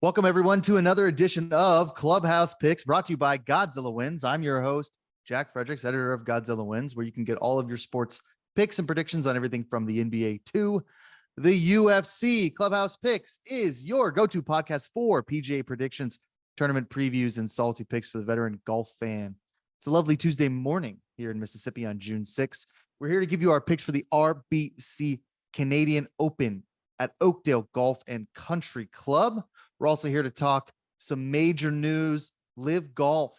Welcome, everyone, to another edition of Clubhouse Picks, brought to you by Godzilla Wins. I'm your host, Jack Fredericks, editor of Godzilla Wins, where you can get all of your sports picks and predictions on everything from the NBA to the UFC. Clubhouse Picks is your go-to podcast for PGA predictions, tournament previews, and salty picks for the veteran golf fan. It's a lovely Tuesday morning here in Mississippi on June 6th. We're here to give you our picks for the RBC Canadian Open at Oakdale Golf and Country Club. We're also here to talk some major news. LIV Golf,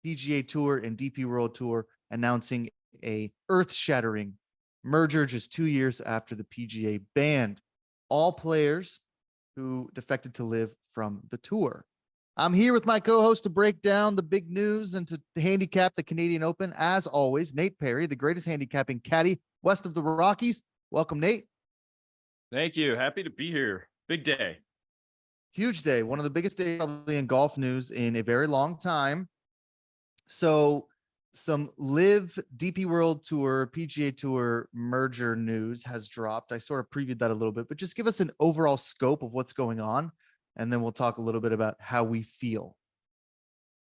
PGA Tour, and DP World Tour announcing a earth-shattering merger just 2 years after the PGA banned all players who defected to LIV from the tour. I'm here with my co-host to break down the big news and to handicap the Canadian Open. As always, Nate Perry, the greatest handicapping caddy west of the Rockies. Welcome, Nate. Thank you. Happy to be here. Big day. Huge day. One of the biggest days probably in golf news in a very long time. So some LIV DP World Tour, PGA Tour merger news has dropped. I sort of previewed that a little bit, but just give us an overall scope of what's going on, and then we'll talk a little bit about how we feel.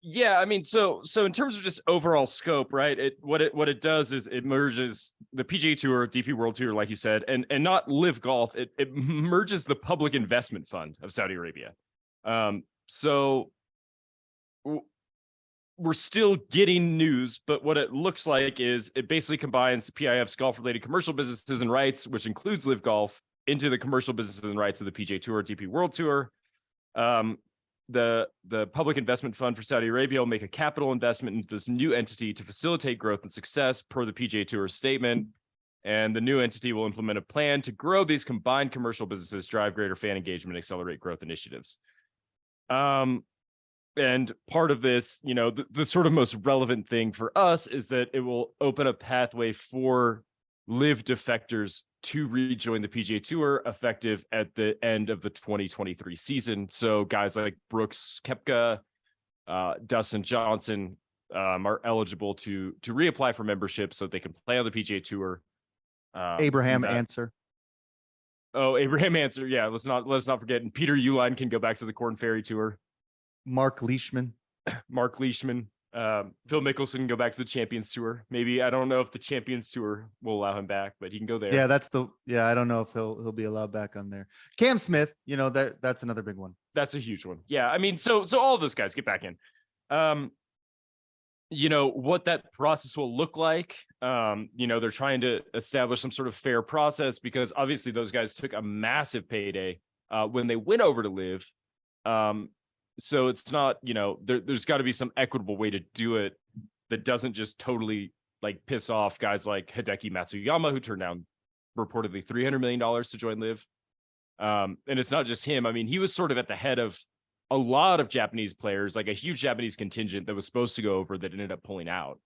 Yeah, I mean, so in terms of just overall scope, right? What it does is it merges the PGA Tour, DP World Tour, like you said, and not LIV Golf. It merges the Public Investment Fund of Saudi Arabia. So we're still getting news, but what it looks like is it basically combines the PIF's golf-related commercial businesses and rights, which includes LIV Golf, into the commercial businesses and rights of the PGA Tour, DP World Tour. The Public Investment Fund for Saudi Arabia will make a capital investment into this new entity to facilitate growth and success per the PGA Tour's statement. And the new entity will implement a plan to grow these combined commercial businesses, drive greater fan engagement, accelerate growth initiatives. And part of this, you know, the sort of most relevant thing for us is that it will open a pathway for LIV defectors to rejoin the PGA Tour effective at the end of the 2023 season. So guys like Brooks Koepka, Dustin Johnson are eligible to reapply for membership so they can play on the PGA Tour. Abraham Answer. Oh, Abraham Answer. Yeah, let's not forget. And Peter Uihlein can go back to the Corn Ferry Tour. Mark Leishman. Phil Mickelson can go back to the Champions Tour. Maybe, I don't know if the Champions Tour will allow him back, but he can go there. Yeah, I don't know if he'll be allowed back on there. Cam Smith, you know, that's another big one. That's a huge one. Yeah, I mean, so all of those guys get back in. You know, what that process will look like. You know, they're trying to establish some sort of fair process because obviously those guys took a massive payday when they went over to LIV. So it's not, you know, there's got to be some equitable way to do it that doesn't just totally like piss off guys like Hideki Matsuyama, who turned down reportedly $300 million to join LIV. And it's not just him. I mean, he was sort of at the head of a lot of Japanese players, like a huge Japanese contingent that was supposed to go over that ended up pulling out.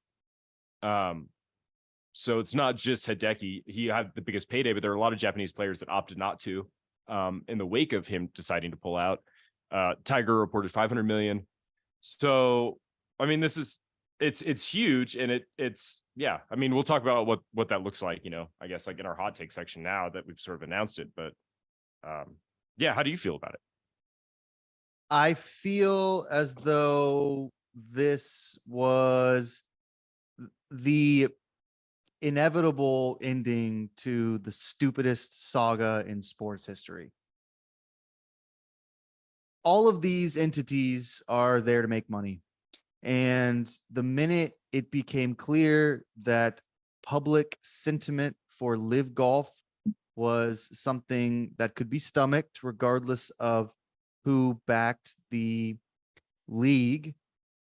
So it's not just Hideki. He had the biggest payday, but there are a lot of Japanese players that opted not to in the wake of him deciding to pull out. Tiger reported 500 million. So, I mean, it's huge. And it's, yeah, I mean, we'll talk about what that looks like, you know, I guess like in our hot take section now that we've sort of announced it, but yeah, how do you feel about it? I feel as though this was the inevitable ending to the stupidest saga in sports history. All of these entities are there to make money. And the minute it became clear that public sentiment for LIV Golf was something that could be stomached regardless of who backed the league,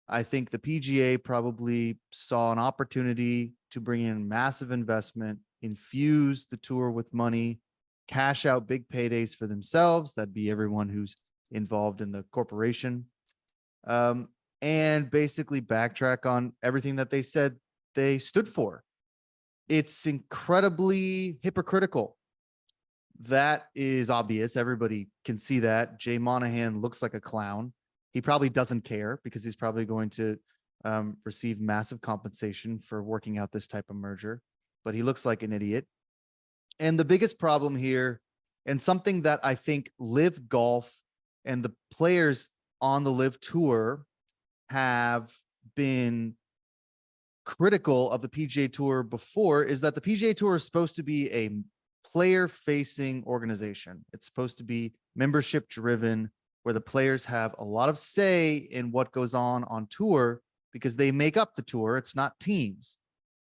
I think the PGA probably saw an opportunity to bring in massive investment, infuse the tour with money, cash out big paydays for themselves. That'd be everyone who's involved in the corporation, and basically backtrack on everything that they said they stood for. It's incredibly hypocritical. That is obvious. Everybody can see that. Jay Monahan looks like a clown. He probably doesn't care because he's probably going to receive massive compensation for working out this type of merger, but he looks like an idiot. And the biggest problem here, and something that I think LIV Golf and the players on the LIV Tour have been critical of the PGA Tour before, is that the PGA Tour is supposed to be a player-facing organization. It's supposed to be membership-driven, where the players have a lot of say in what goes on tour because they make up the tour. It's not teams.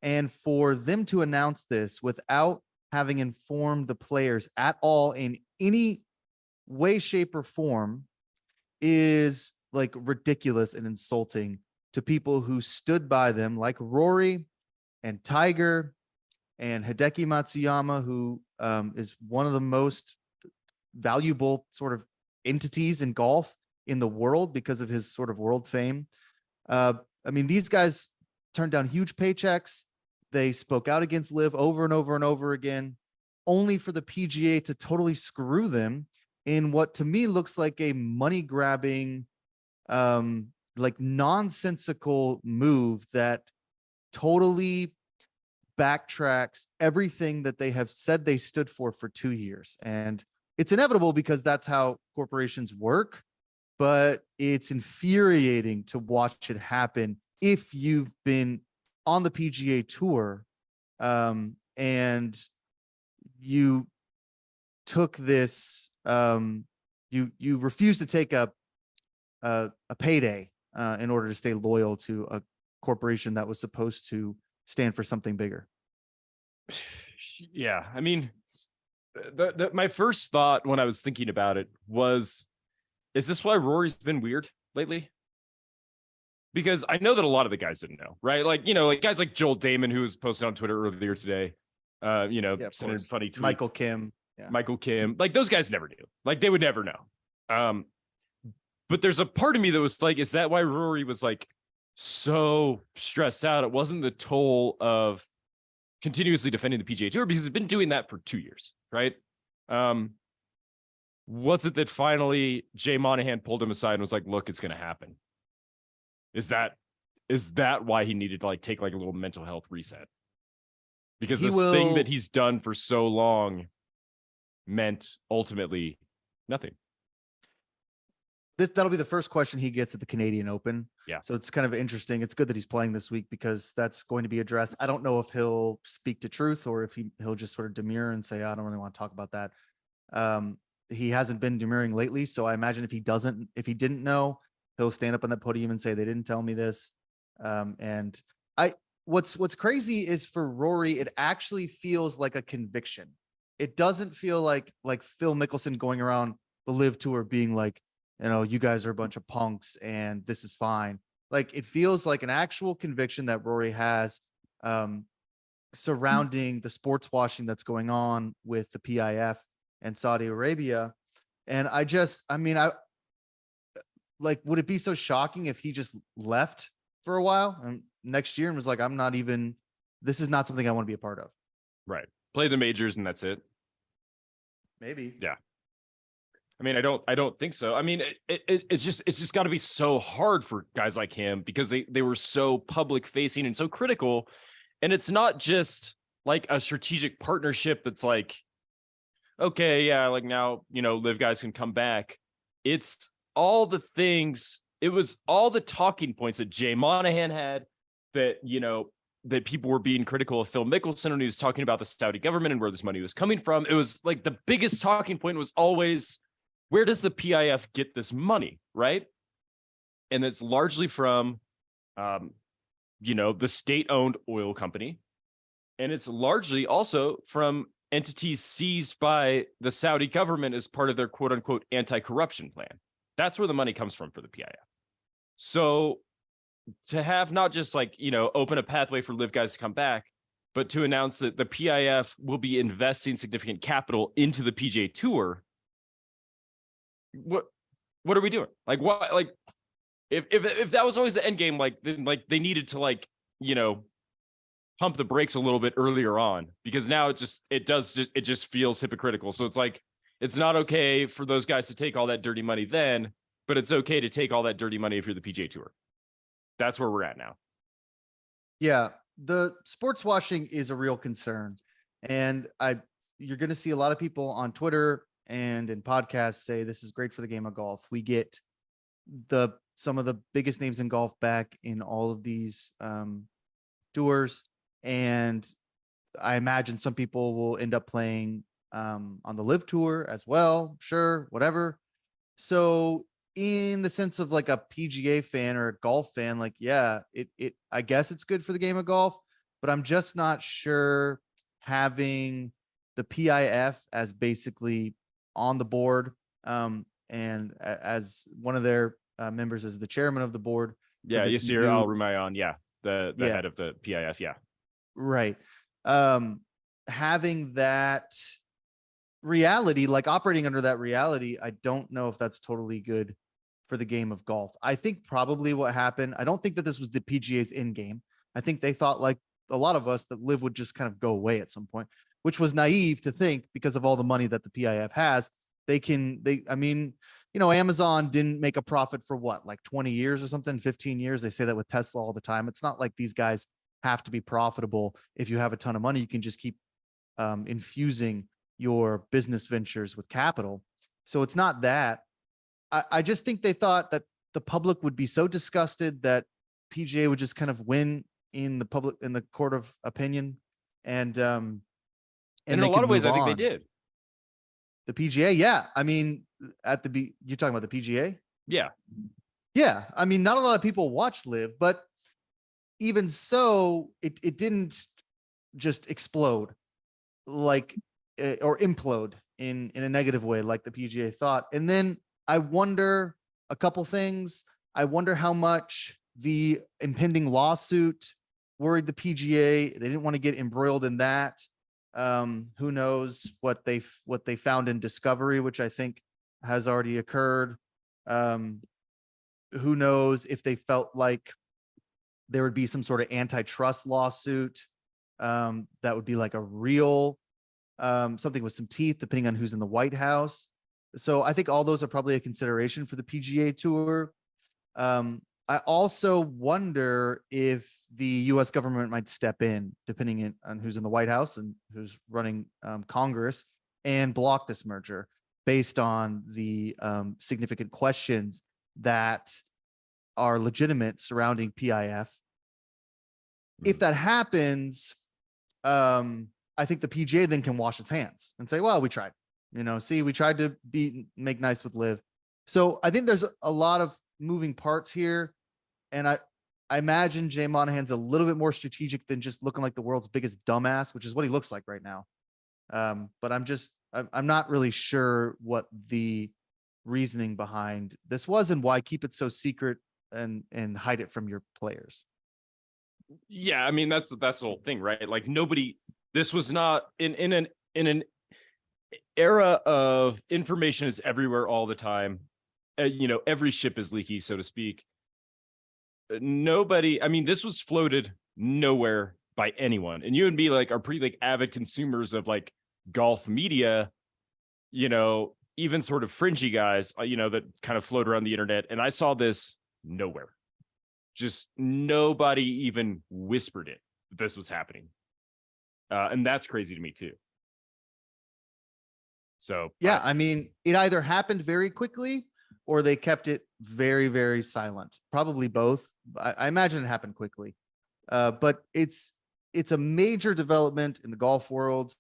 And for them to announce this without having informed the players at all in any way, shape, or form is like ridiculous and insulting to people who stood by them, like Rory and Tiger and Hideki Matsuyama, who is one of the most valuable sort of entities in golf in the world because of his sort of world fame. I mean, these guys turned down huge paychecks. They spoke out against LIV over and over and over again, only for the PGA to totally screw them in what to me looks like a money grabbing, like nonsensical move that totally backtracks everything that they have said they stood for 2 years. And it's inevitable because that's how corporations work, but it's infuriating to watch it happen if you've been on the PGA Tour and you took this, you refused to take a payday in order to stay loyal to a corporation that was supposed to stand for something bigger. Yeah, I mean, my first thought when I was thinking about it was, is this why Rory's been weird lately? Because I know that a lot of the guys didn't know, right? Like, you know, like guys like Joel Damon, who was posted on Twitter earlier today, sending funny tweets. Michael Kim. Yeah. Michael Kim, like those guys never knew. Like they would never know. But there's a part of me that was like, is that why Rory was like so stressed out? It wasn't the toll of continuously defending the PGA Tour, because he's been doing that for 2 years, right? Was it that finally Jay Monahan pulled him aside and was like, look, it's going to happen? Is that why he needed to like take like a little mental health reset? Because this thing that he's done for so long meant ultimately nothing. That'll be the first question he gets at the Canadian Open. Yeah. So it's kind of interesting. It's good that he's playing this week because that's going to be addressed. I don't know if he'll speak to truth or if he'll just sort of demur and say, I don't really want to talk about that. He hasn't been demurring lately. So I imagine if he didn't know, he'll stand up on that podium and say, they didn't tell me this. What's crazy is for Rory, it actually feels like a conviction. It doesn't feel like Phil Mickelson going around the LIV Tour being like, you know, you guys are a bunch of punks and this is fine. Like it feels like an actual conviction that Rory has surrounding the sports washing that's going on with the PIF and Saudi Arabia. And would it be so shocking if he just left for a while and next year and was like, this is not something I want to be a part of. Right. Play the majors and that's it. Maybe. Yeah. I mean, I don't think so. I mean, it's just got to be so hard for guys like him because they were so public facing and so critical. And it's not just like a strategic partnership that's like, okay, yeah, like now, you know, LIV guys can come back. It's all the things. It was all the talking points that Jay Monahan had that, you know, that people were being critical of Phil Mickelson when he was talking about the Saudi government and where this money was coming from. It was like the biggest talking point was always, where does the PIF get this money, right? And it's largely from, the state-owned oil company. And it's largely also from entities seized by the Saudi government as part of their quote-unquote anti-corruption plan. That's where the money comes from for the PIF. So to have not just like, you know, open a pathway for LIV guys to come back, but to announce that the PIF will be investing significant capital into the PGA Tour, what are we doing? Like what? Like if that was always the end game, like then like they needed to like, you know, pump the brakes a little bit earlier on, because now it just feels hypocritical. So it's like it's not okay for those guys to take all that dirty money then, but it's okay to take all that dirty money if you're the PGA Tour. That's where we're at now. Yeah, the sports washing is a real concern, and you're going to see a lot of people on Twitter and in podcasts say this is great for the game of golf. We get some of the biggest names in golf back in all of these tours, and I imagine some people will end up playing on the LIV tour as well. Sure, whatever. So in the sense of like a PGA fan or a golf fan, like, yeah, I guess it's good for the game of golf, but I'm just not sure having the PIF as basically on the board, and as one of their members as the chairman of the board for Yeah, this Yasir new, Al Rumayyan, the yeah, head of the PIF, yeah. right. Having that reality, like operating under that reality, I don't know if that's totally good for the game of golf. I think probably what happened, I don't think that this was the PGA's end game. I think they thought, like a lot of us, that LIV would just kind of go away at some point, which was naive to think because of all the money that the PIF has. I mean, Amazon didn't make a profit for what, like 20 years or something, 15 years. They say that with Tesla all the time. It's not like these guys have to be profitable. If you have a ton of money, you can just keep infusing your business ventures with capital. So it's not that. I just think they thought that the public would be so disgusted that PGA would just kind of win in the court of opinion, and And in they a lot could of ways, move I think they on. did. The PGA, yeah. I mean, you're talking about the PGA? Yeah. Yeah. I mean, not a lot of people watch LIV, but even so, it didn't just explode like or implode in a negative way like the PGA thought. And then I wonder a couple things. I wonder how much the impending lawsuit worried the PGA. They didn't want to get embroiled in that. Who knows what they found in discovery, which I think has already occurred. Who knows if they felt like there would be some sort of antitrust lawsuit that would be like a real something with some teeth, depending on who's in the White House. So I think all those are probably a consideration for the PGA Tour. I also wonder if the U.S. government might step in, depending on who's in the White House and who's running Congress, and block this merger based on the significant questions that are legitimate surrounding PIF. If that happens, I think the PGA then can wash its hands and say, well, we tried, we tried to make nice with LIV. So I think there's a lot of moving parts here. And I imagine Jay Monahan's a little bit more strategic than just looking like the world's biggest dumbass, which is what he looks like right now. But I'm not really sure what the reasoning behind this was and why keep it so secret and hide it from your players. Yeah, I mean that's the whole thing, right? Like this was not in an era of information is everywhere all the time. Every ship is leaky, so to speak. Nobody, I mean, this was floated nowhere by anyone. And you and me are pretty avid consumers of golf media, even sort of fringy guys, that kind of float around the internet. And I saw this nowhere. Just nobody even whispered it that this was happening. And that's crazy to me too. So yeah, I mean, it either happened very quickly or they kept it very, very silent. Probably both. I imagine it happened quickly. But it's a major development in the golf world.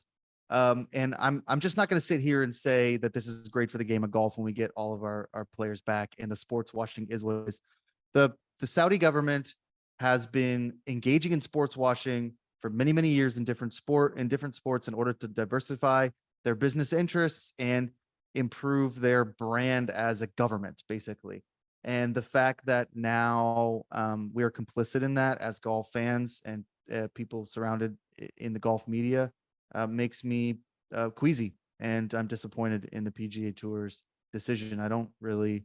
And I'm just not going to sit here and say that this is great for the game of golf when we get all of our players back and the sports washing is what it is. The Saudi government has been engaging in sports washing for many, many years in different sports in order to diversify their business interests and improve their brand as a government, basically. And the fact that now we are complicit in that as golf fans and people surrounded in the golf media makes me queasy, and I'm disappointed in the PGA Tour's decision. I don't really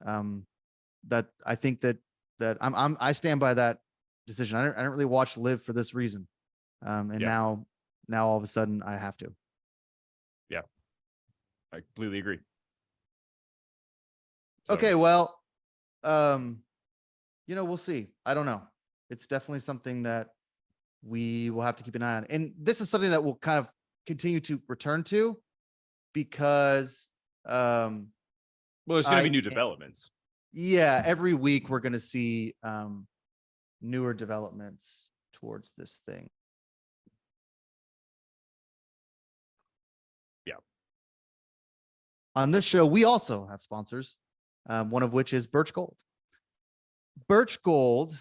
I think that I stand by that decision. I don't really watch LIV for this reason, and yeah. now all of a sudden I have to. Yeah, I completely agree. So. Okay, well, we'll see. I don't know. It's definitely something that we will have to keep an eye on. And this is something that we'll kind of continue to return to because Well, there's going to be new developments. Yeah, every week we're going to see newer developments towards this thing. Yeah. On this show, we also have sponsors, one of which is Birch Gold. Birch Gold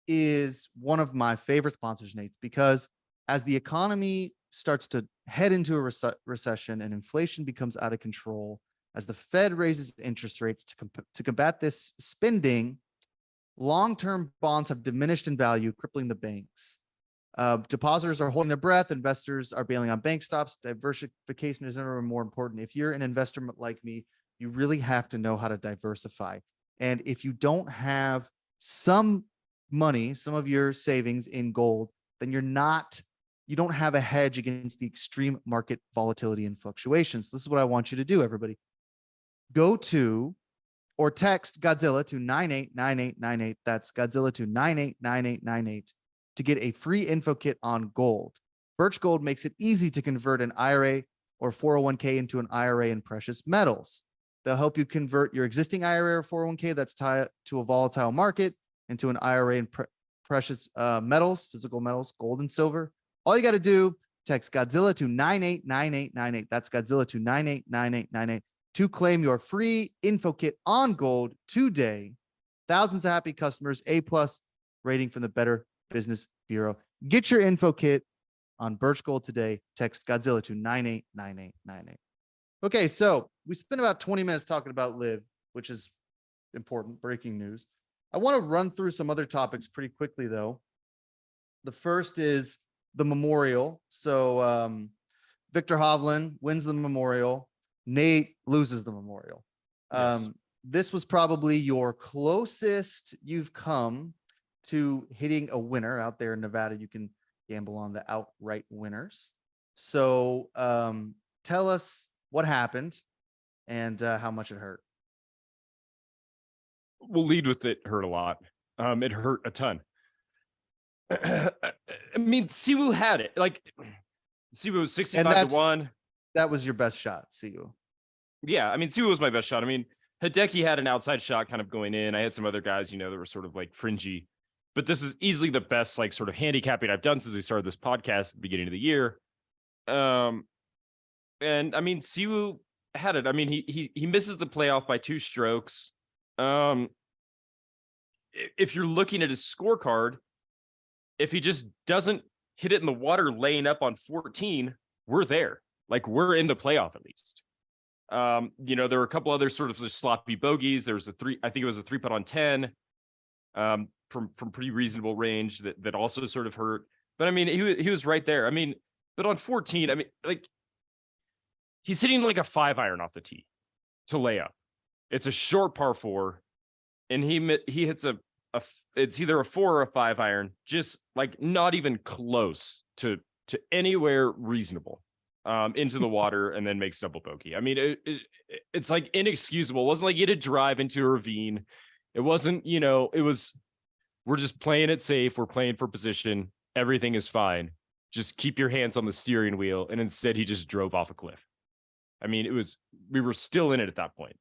is one of my favorite sponsors, Nate, because as the economy starts to head into a recession and inflation becomes out of control, as the Fed raises interest rates to combat this spending, long-term bonds have diminished in value, crippling the banks. Depositors are holding their breath. Investors are bailing on bank stops. Diversification is never more important. If you're an investor like me, you really have to know how to diversify. And if you don't have some money, some of your savings in gold, then you don't have a hedge against the extreme market volatility and fluctuations. This is what I want you to do, everybody. Go to or text Godzilla to 989898. That's Godzilla to 989898 to get a free info kit on gold. Birch Gold makes it easy to convert an IRA or 401k into an IRA in precious metals. They'll help you convert your existing IRA or 401k that's tied to a volatile market into an IRA in precious metals, physical metals, gold and silver. All you got to do, text Godzilla to 989898. That's Godzilla to 989898 to claim your free info kit on gold today. Thousands of happy customers, A+ rating from the Better Business Bureau. Get your info kit on Birch Gold today. Text Godzilla to 989898. Okay, so we spent about 20 minutes talking about LIV, which is important, breaking news. I want to run through some other topics pretty quickly, though. The first is the Memorial. So Viktor Hovland wins the Memorial. Nate loses the Memorial. Yes. This was probably your closest you've come to hitting a winner out there in Nevada. You can gamble on the outright winners. So tell us what happened and how much it hurt. We'll lead with it hurt a lot. It hurt a ton. I mean, Siwoo had it. Like, Siwoo was 65-1. That was your best shot, Siwoo. Yeah, I mean, Siwoo was my best shot. I mean, Hideki had an outside shot kind of going in. I had some other guys, that were sort of like fringy. But this is easily the best, like, sort of handicapping I've done since we started this podcast at the beginning of the year. And I mean, Siwoo had it. I mean, he misses the playoff by 2 strokes. If you're looking at his scorecard, if he just doesn't hit it in the water laying up on 14, we're there. Like, we're in the playoff at least. There were a couple other sort of sloppy bogeys. There was I think it was a 3-putt on 10 from pretty reasonable range that also sort of hurt. But I mean, he was right there. I mean, but on 14, I mean, like, he's hitting like a 5-iron off the tee to lay up. It's a short par 4, and he hits it's either a 4 or a 5-iron, just like not even close to anywhere reasonable. Into the water and then makes double bogey. I mean, it's like inexcusable. It wasn't like you had to drive into a ravine. It wasn't, it was, we're just playing it safe. We're playing for position. Everything is fine. Just keep your hands on the steering wheel. And instead he just drove off a cliff. I mean, we were still in it at that point.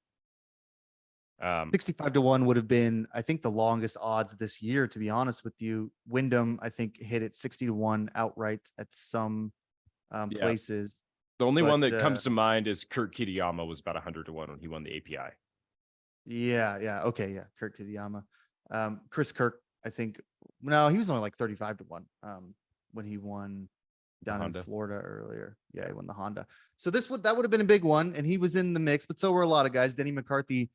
65-1 would have been, I think, the longest odds this year, to be honest with you. Wyndham, I think, hit it 60-1 outright at some places. The only one that comes to mind is Kurt Kitayama was about 100-1 when he won the API. Yeah. Okay. Yeah. Kurt Kitayama. Chris Kirk, I think, no, he was only like 35-1 when he won down in Florida earlier. Yeah, he won the Honda. So that would have been a big one, and he was in the mix, but so were a lot of guys. Denny McCarthy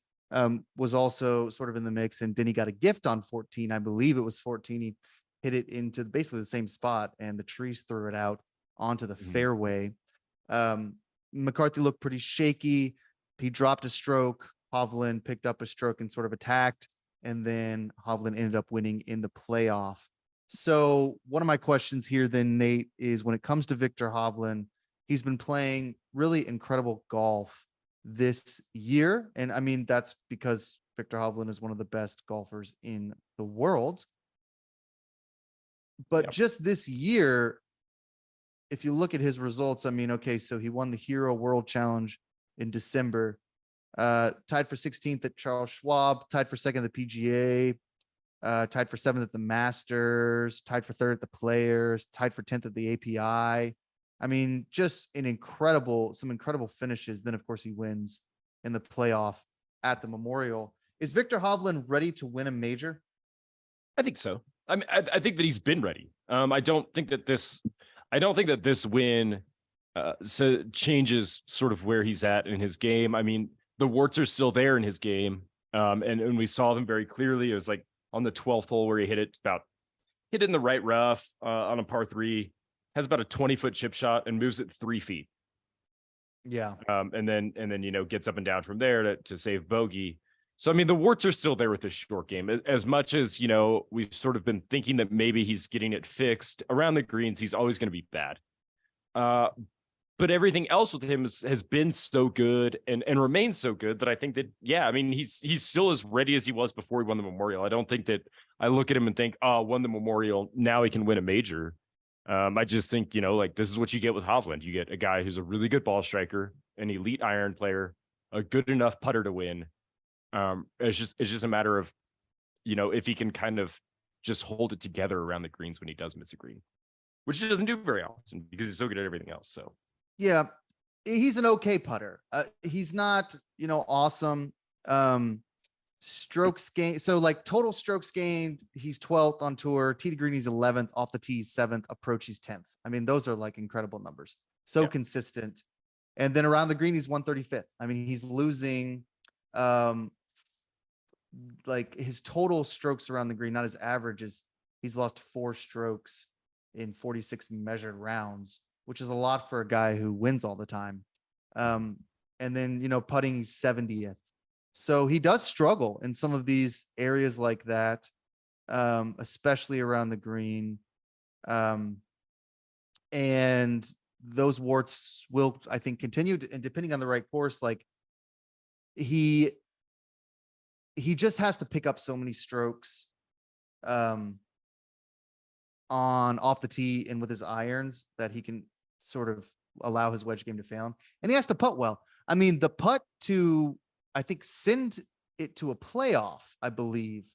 was also sort of in the mix, and Denny got a gift on 14. I believe it was 14. He hit it into basically the same spot, and the trees threw it out onto the fairway. McCarthy looked pretty shaky. He dropped a stroke. Hovland picked up a stroke and sort of attacked, and then Hovland ended up winning in the playoff. So one of my questions here then, Nate, is when it comes to Viktor Hovland, he's been playing really incredible golf this year. And I mean, that's because Viktor Hovland is one of the best golfers in the world. But just this year, if you look at his results, I mean, okay, so he won the Hero World Challenge in December, tied for 16th at Charles Schwab, tied for second at the PGA, tied for 7th at the Masters, tied for 3rd at the Players, tied for 10th at the API. I mean, just some incredible finishes. Then, of course, he wins in the playoff at the Memorial. Is Viktor Hovland ready to win a major? I think so. I mean, I think that he's been ready. I don't think that this win so changes sort of where he's at in his game. I mean, the warts are still there in his game. And we saw them very clearly. It was like on the 12th hole where he hit it in the right rough on a par 3, has about a 20-foot chip shot and moves it 3 feet. Yeah. And then, gets up and down from there to save bogey. So, I mean, the warts are still there with this short game. As much as, we've sort of been thinking that maybe he's getting it fixed around the greens, he's always going to be bad. But everything else with him has been so good and remains so good that I think that, yeah, I mean, he's still as ready as he was before he won the Memorial. I don't think that I look at him and think, oh, won the Memorial, now he can win a major. I just think, like, this is what you get with Hovland. You get a guy who's a really good ball striker, an elite iron player, a good enough putter to win. It's just a matter of, if he can kind of just hold it together around the greens when he does miss a green, which he doesn't do very often because he's so good at everything else. So, yeah, he's an okay putter. He's not, awesome. Strokes gained. So like total strokes gained, he's 12th on tour. Tee to green, he's 11th. Off the tee, 7th. Approach, he's 10th. I mean, those are like incredible numbers. So consistent. And then around the green, he's 135th. I mean, he's losing, like his total strokes around the green, not his averages. He's lost 4 strokes in 46 measured rounds, which is a lot for a guy who wins all the time. And then, putting, he's 70th. So he does struggle in some of these areas like that, especially around the green. And those warts will, I think, continue and depending on the right course, like he just has to pick up so many strokes on off the tee and with his irons that he can sort of allow his wedge game to fail him. And he has to putt well. I mean, the putt to, I think, send it to a playoff, I believe,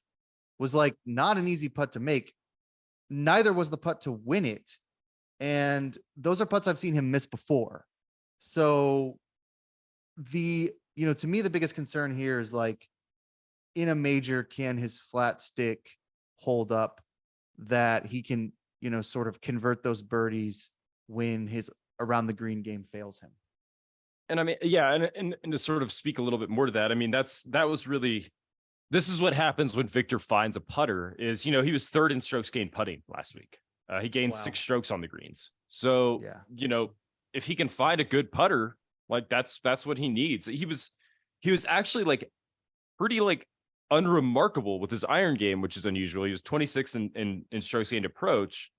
was like not an easy putt to make. Neither was the putt to win it. And those are putts I've seen him miss before. So to me, the biggest concern here is like in a major, can his flat stick hold up that he can, sort of convert those birdies when his around the green game fails him. And I mean, yeah, and to sort of speak a little bit more to that, I mean, this is what happens when Viktor finds a putter is, he was 3rd in strokes gained putting last week. He gained 6 strokes on the greens. So, if he can find a good putter, like that's what he needs. He was actually like pretty like unremarkable with his iron game, which is unusual. He was 26 in strokes gained approach.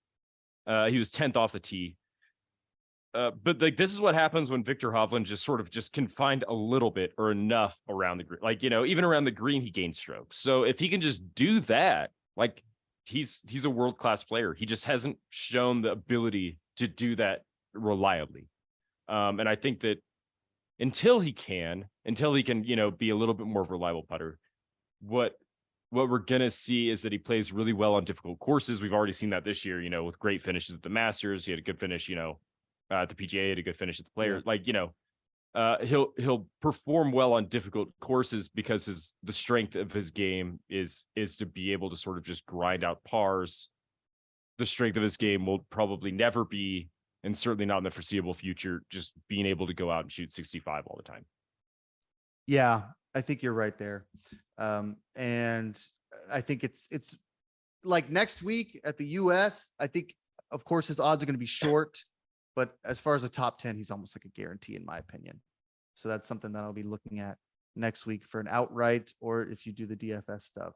He was 10th off the tee. But like this is what happens when Viktor Hovland just can find a little bit or enough around the green. Like, even around the green, he gains strokes. So if he can just do that, like he's a world-class player. He just hasn't shown the ability to do that reliably. And I think that until he can, be a little bit more of a reliable putter, what we're gonna see is that he plays really well on difficult courses. We've already seen that this year, with great finishes at the Masters. He had a good finish, at the PGA, had a good finish at the Players. Like, he'll perform well on difficult courses because the strength of his game is to be able to sort of just grind out pars. The strength of his game will probably never be, and certainly not in the foreseeable future, just being able to go out and shoot 65 all the time. Yeah, I think you're right there. And I think it's like next week at the US, I think, of course, his odds are going to be short, but as far as the top 10, he's almost like a guarantee, in my opinion. So that's something that I'll be looking at next week for an outright, or if you do the DFS stuff,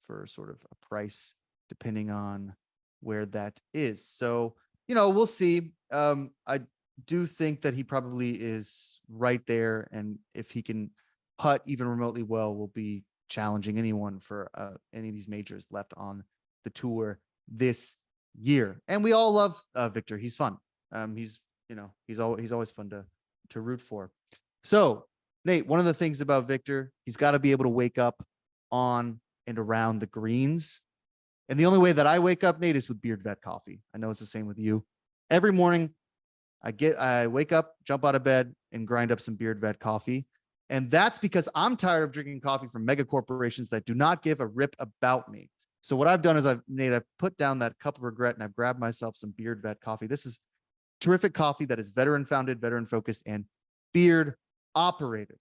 for sort of a price, depending on where that is. So, we'll see. I do think that he probably is right there. And if he can putt even remotely well, will be challenging anyone for any of these majors left on the tour this year. And we all love Viktor. He's fun. He's always fun to root for. So Nate, one of the things about Viktor, he's got to be able to wake up on and around the greens. And the only way that I wake up, Nate, is with Beard Vet coffee. I know it's the same with you. Every morning, I wake up, jump out of bed, and grind up some Beard Vet coffee. And that's because I'm tired of drinking coffee from mega corporations that do not give a rip about me. So what I've done is I've put down that cup of regret and I've grabbed myself some Beard Vet coffee. This is terrific coffee that is veteran founded, veteran focused, and beard operated.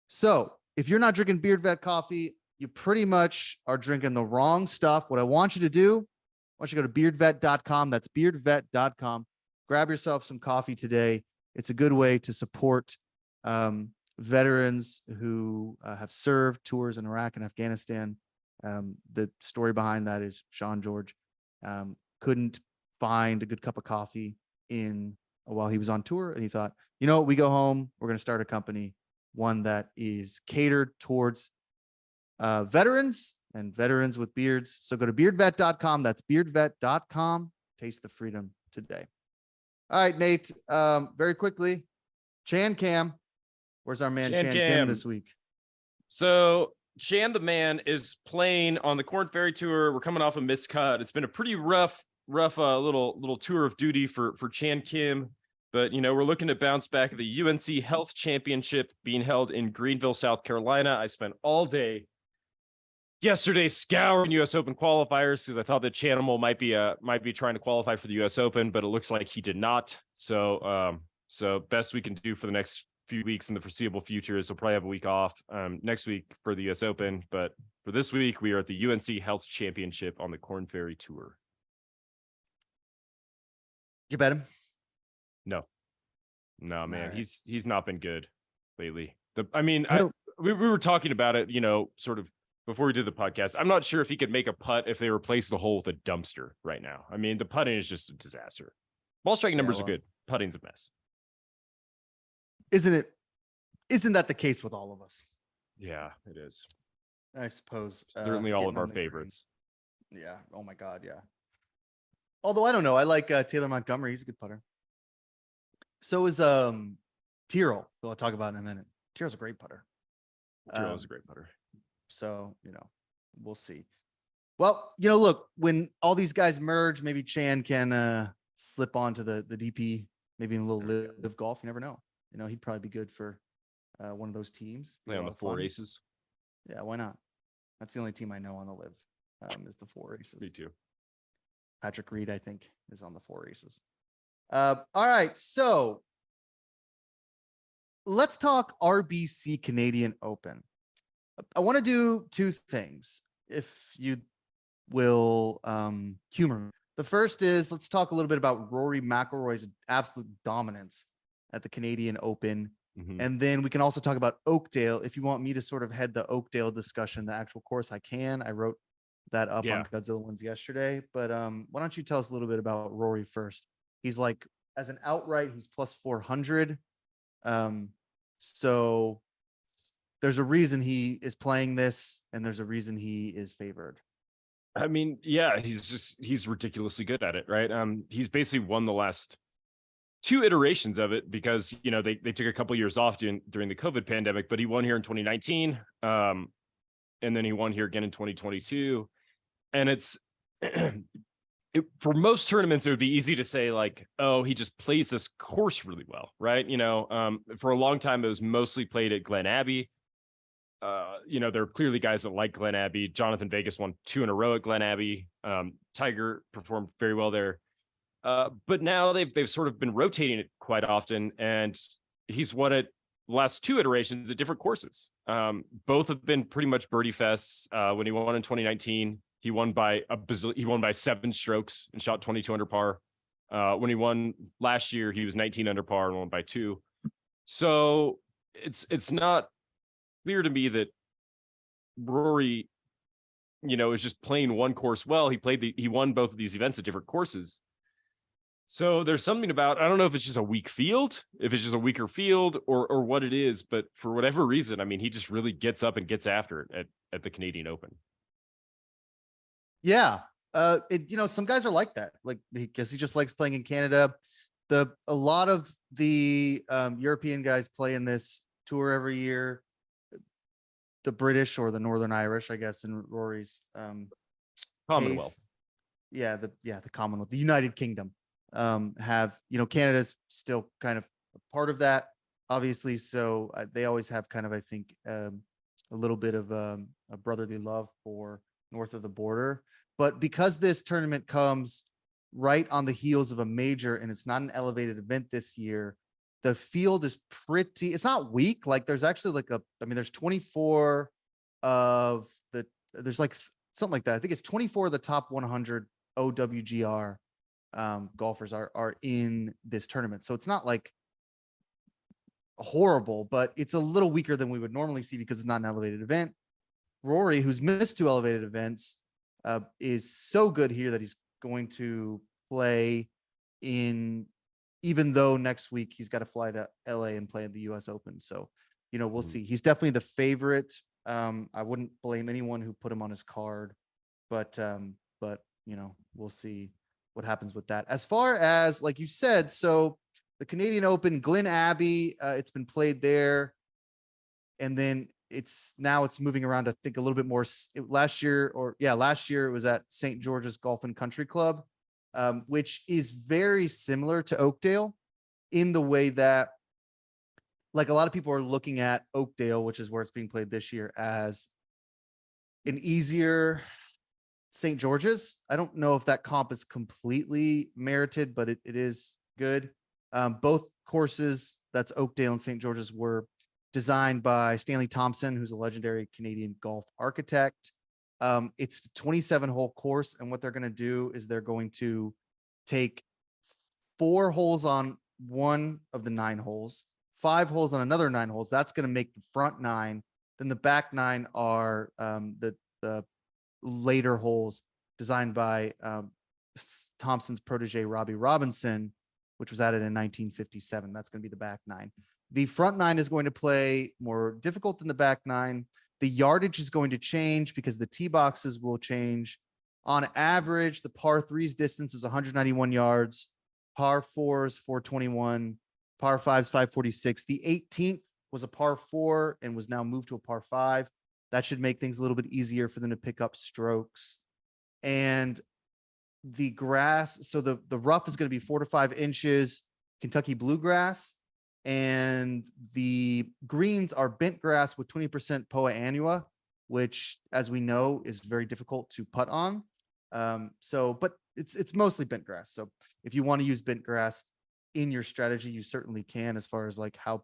So if you're not drinking Beard Vet coffee, you pretty much are drinking the wrong stuff. What I want you to do, I want you to go to beardvet.com. That's beardvet.com. Grab yourself some coffee today. It's a good way to support veterans who have served tours in Iraq and Afghanistan. The story behind that is Sean George couldn't find a good cup of coffee while he was on tour. And he thought, we go home, we're going to start a company, one that is catered towards veterans and veterans with beards. So go to beardvet.com. That's beardvet.com. Taste the freedom today. All right, Nate, very quickly, Chan Cam. Where's our man Chan Cam this week? So Chan the man is playing on the Corn Ferry Tour. We're coming off a miscut. It's been a pretty rough little tour of duty for Chan Kim. But, we're looking to bounce back at the UNC Health Championship being held in Greenville, South Carolina. I spent all day yesterday scouring U.S. Open qualifiers because I thought that Chanimal might be trying to qualify for the U.S. Open, but it looks like he did not. So best we can do for the next few weeks in the foreseeable future is we'll probably have a week off next week for the U.S. Open. But for this week, we are at the UNC Health Championship on the Corn Ferry Tour. You bet him? No, man, right. he's not been good lately. We were talking about it, sort of before we did the podcast. I'm not sure if he could make a putt if they replace the hole with a dumpster right now. I mean, the putting is just a disaster. Ball striking numbers are good. Putting's a mess. Isn't it? Isn't that the case with all of us? Yeah, it is. I suppose. Certainly all of our favorites. Green. Yeah. Oh my God. Yeah. Although I don't know. I like Taylor Montgomery. He's a good putter. So is Tyrrell, who I'll talk about in a minute. Tyrrell's a great putter. Tyrrell's a great putter. So, we'll see. Well, look, when all these guys merge, maybe Chan can slip onto the DP, maybe in a little LIV golf. You never know. He'd probably be good for one of those teams. Play on the Four Aces. Yeah, why not? That's the only team I know on the LIV is the Four Aces. Me too. Patrick Reed, I think, is on the Four Aces. All right, so let's talk RBC Canadian Open. I want to do two things, if you will humor me. The first is let's talk a little bit about Rory McIlroy's absolute dominance at the Canadian Open. Mm-hmm. And then we can also talk about Oakdale. If you want me to sort of head the Oakdale discussion, the actual course, I can. I wrote that up on Godzilla Wins yesterday. But why don't you tell us a little bit about Rory first? He's like, as an outright, he's plus 400. So there's a reason he is playing this, and there's a reason he is favored. I mean, yeah, he's ridiculously good at it, right? He's basically won the last two iterations of it because, they took a couple of years off during the COVID pandemic, but he won here in 2019. And then he won here again in 2022. And it's for most tournaments, it would be easy to say like, oh, he just plays this course really well, right? For a long time, it was mostly played at Glen Abbey. There are clearly guys that like Glen Abbey. Jonathan Vegas won 2 in a row at Glen Abbey. Tiger performed very well there. But now they've sort of been rotating it quite often, and he's won it last 2 iterations at different courses. Both have been pretty much birdie fests. When he won in 2019, he won by 7 strokes and shot 22 under par. When he won last year, he was 19 under par and won by 2. So it's not clear to me that Rory, is just playing one course well. He won both of these events at different courses. So there's something about, I don't know if it's just a weak field, if it's just a weaker field or what it is, but for whatever reason, I mean, he just really gets up and gets after it at the Canadian Open. Yeah. Some guys are like that, like, because he just likes playing in Canada. A lot of the European guys play in this tour every year. The British or the Northern Irish, I guess, in Rory's Commonwealth. case. The Commonwealth, the United Kingdom, have, Canada's still kind of a part of that, obviously. So they always have kind of, I think, a little bit of a brotherly love for north of the border. But because this tournament comes right on the heels of a major and it's not an elevated event this year, the field is it's not weak. Like there's actually there's 24 of there's like something like that. I think it's 24 of the top 100 OWGR golfers are in this tournament. So it's not like horrible, but it's a little weaker than we would normally see because it's not an elevated event. Rory, who's missed 2 elevated events, is so good here that he's going to play even though next week he's got to fly to LA and play at the US Open. So, we'll see. He's definitely the favorite. I wouldn't blame anyone who put him on his card, but we'll see what happens with that. As far as, like you said, so the Canadian Open, Glen Abbey, it's been played there. And then it's moving around, I think, a little bit more. Last year it was at St. George's Golf and Country Club, which is very similar to Oakdale in the way that, like, a lot of people are looking at Oakdale, which is where it's being played this year, as an easier St. George's. I don't know if that comp is completely merited, but it is good. Both courses, that's Oakdale and St. George's, were designed by Stanley Thompson, who's a legendary Canadian golf architect. It's a 27-hole course, and what they're going to do is they're going to take 4 holes on one of the 9 holes, 5 holes on another 9 holes. That's going to make the front 9. Then the back 9 are the later holes designed by Thompson's protege, Robbie Robinson, which was added in 1957. That's going to be the back 9. The front 9 is going to play more difficult than the back 9. The yardage is going to change because the tee boxes will change. On average, the par 3's distance is 191 yards, par 4's 421, par 5's 546. The 18th was a par 4 and was now moved to a par 5. That should make things a little bit easier for them to pick up strokes. And the grass, so the rough is going to be 4 to 5 inches Kentucky bluegrass, and the greens are bent grass with 20% Poa annua, which, as we know, is very difficult to putt on. But it's mostly bent grass. So if you want to use bent grass in your strategy, you certainly can, as far as like how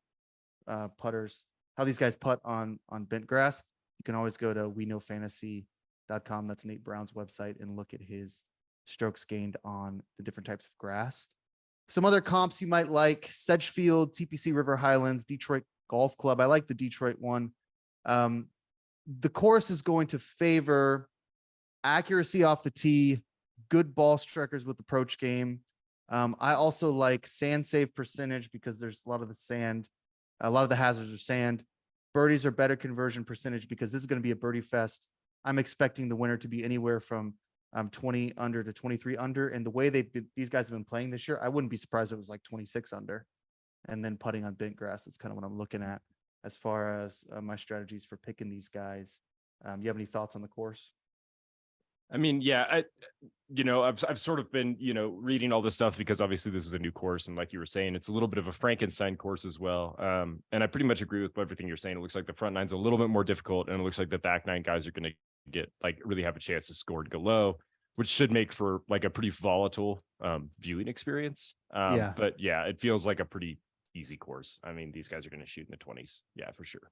these guys putt on bent grass. You can alwase go to weknowfantasy.com. That's Nate Brown's website, and look at his strokes gained on the different types of grass. Some other comps you might like: Sedgefield, TPC River Highlands, Detroit Golf Club. I like the Detroit one. The course is going to favor accuracy off the tee, good ball strikers with approach game. I also like sand save percentage because there's a lot of the hazards are sand. Birdies are better conversion percentage because this is going to be a birdie fest. I'm expecting the winner to be anywhere from 20 under to 23 under. And the way these guys have been playing this year, I wouldn't be surprised if it was like 26 under. And then putting on bent grass, that's kind of what I'm looking at as far as my strategies for picking these guys. You have any thoughts on the course? I mean, yeah, I've sort of been, reading all this stuff because obviously this is a new course. And like you were saying, it's a little bit of a Frankenstein course as well. And I pretty much agree with everything you're saying. It looks like the front 9's a little bit more difficult, and it looks like the back 9 guys are going to really have a chance to score and go low, which should make for like a pretty volatile viewing experience. But yeah, it feels like a pretty easy course. I mean, these guys are going to shoot in the 20s. Yeah, for sure.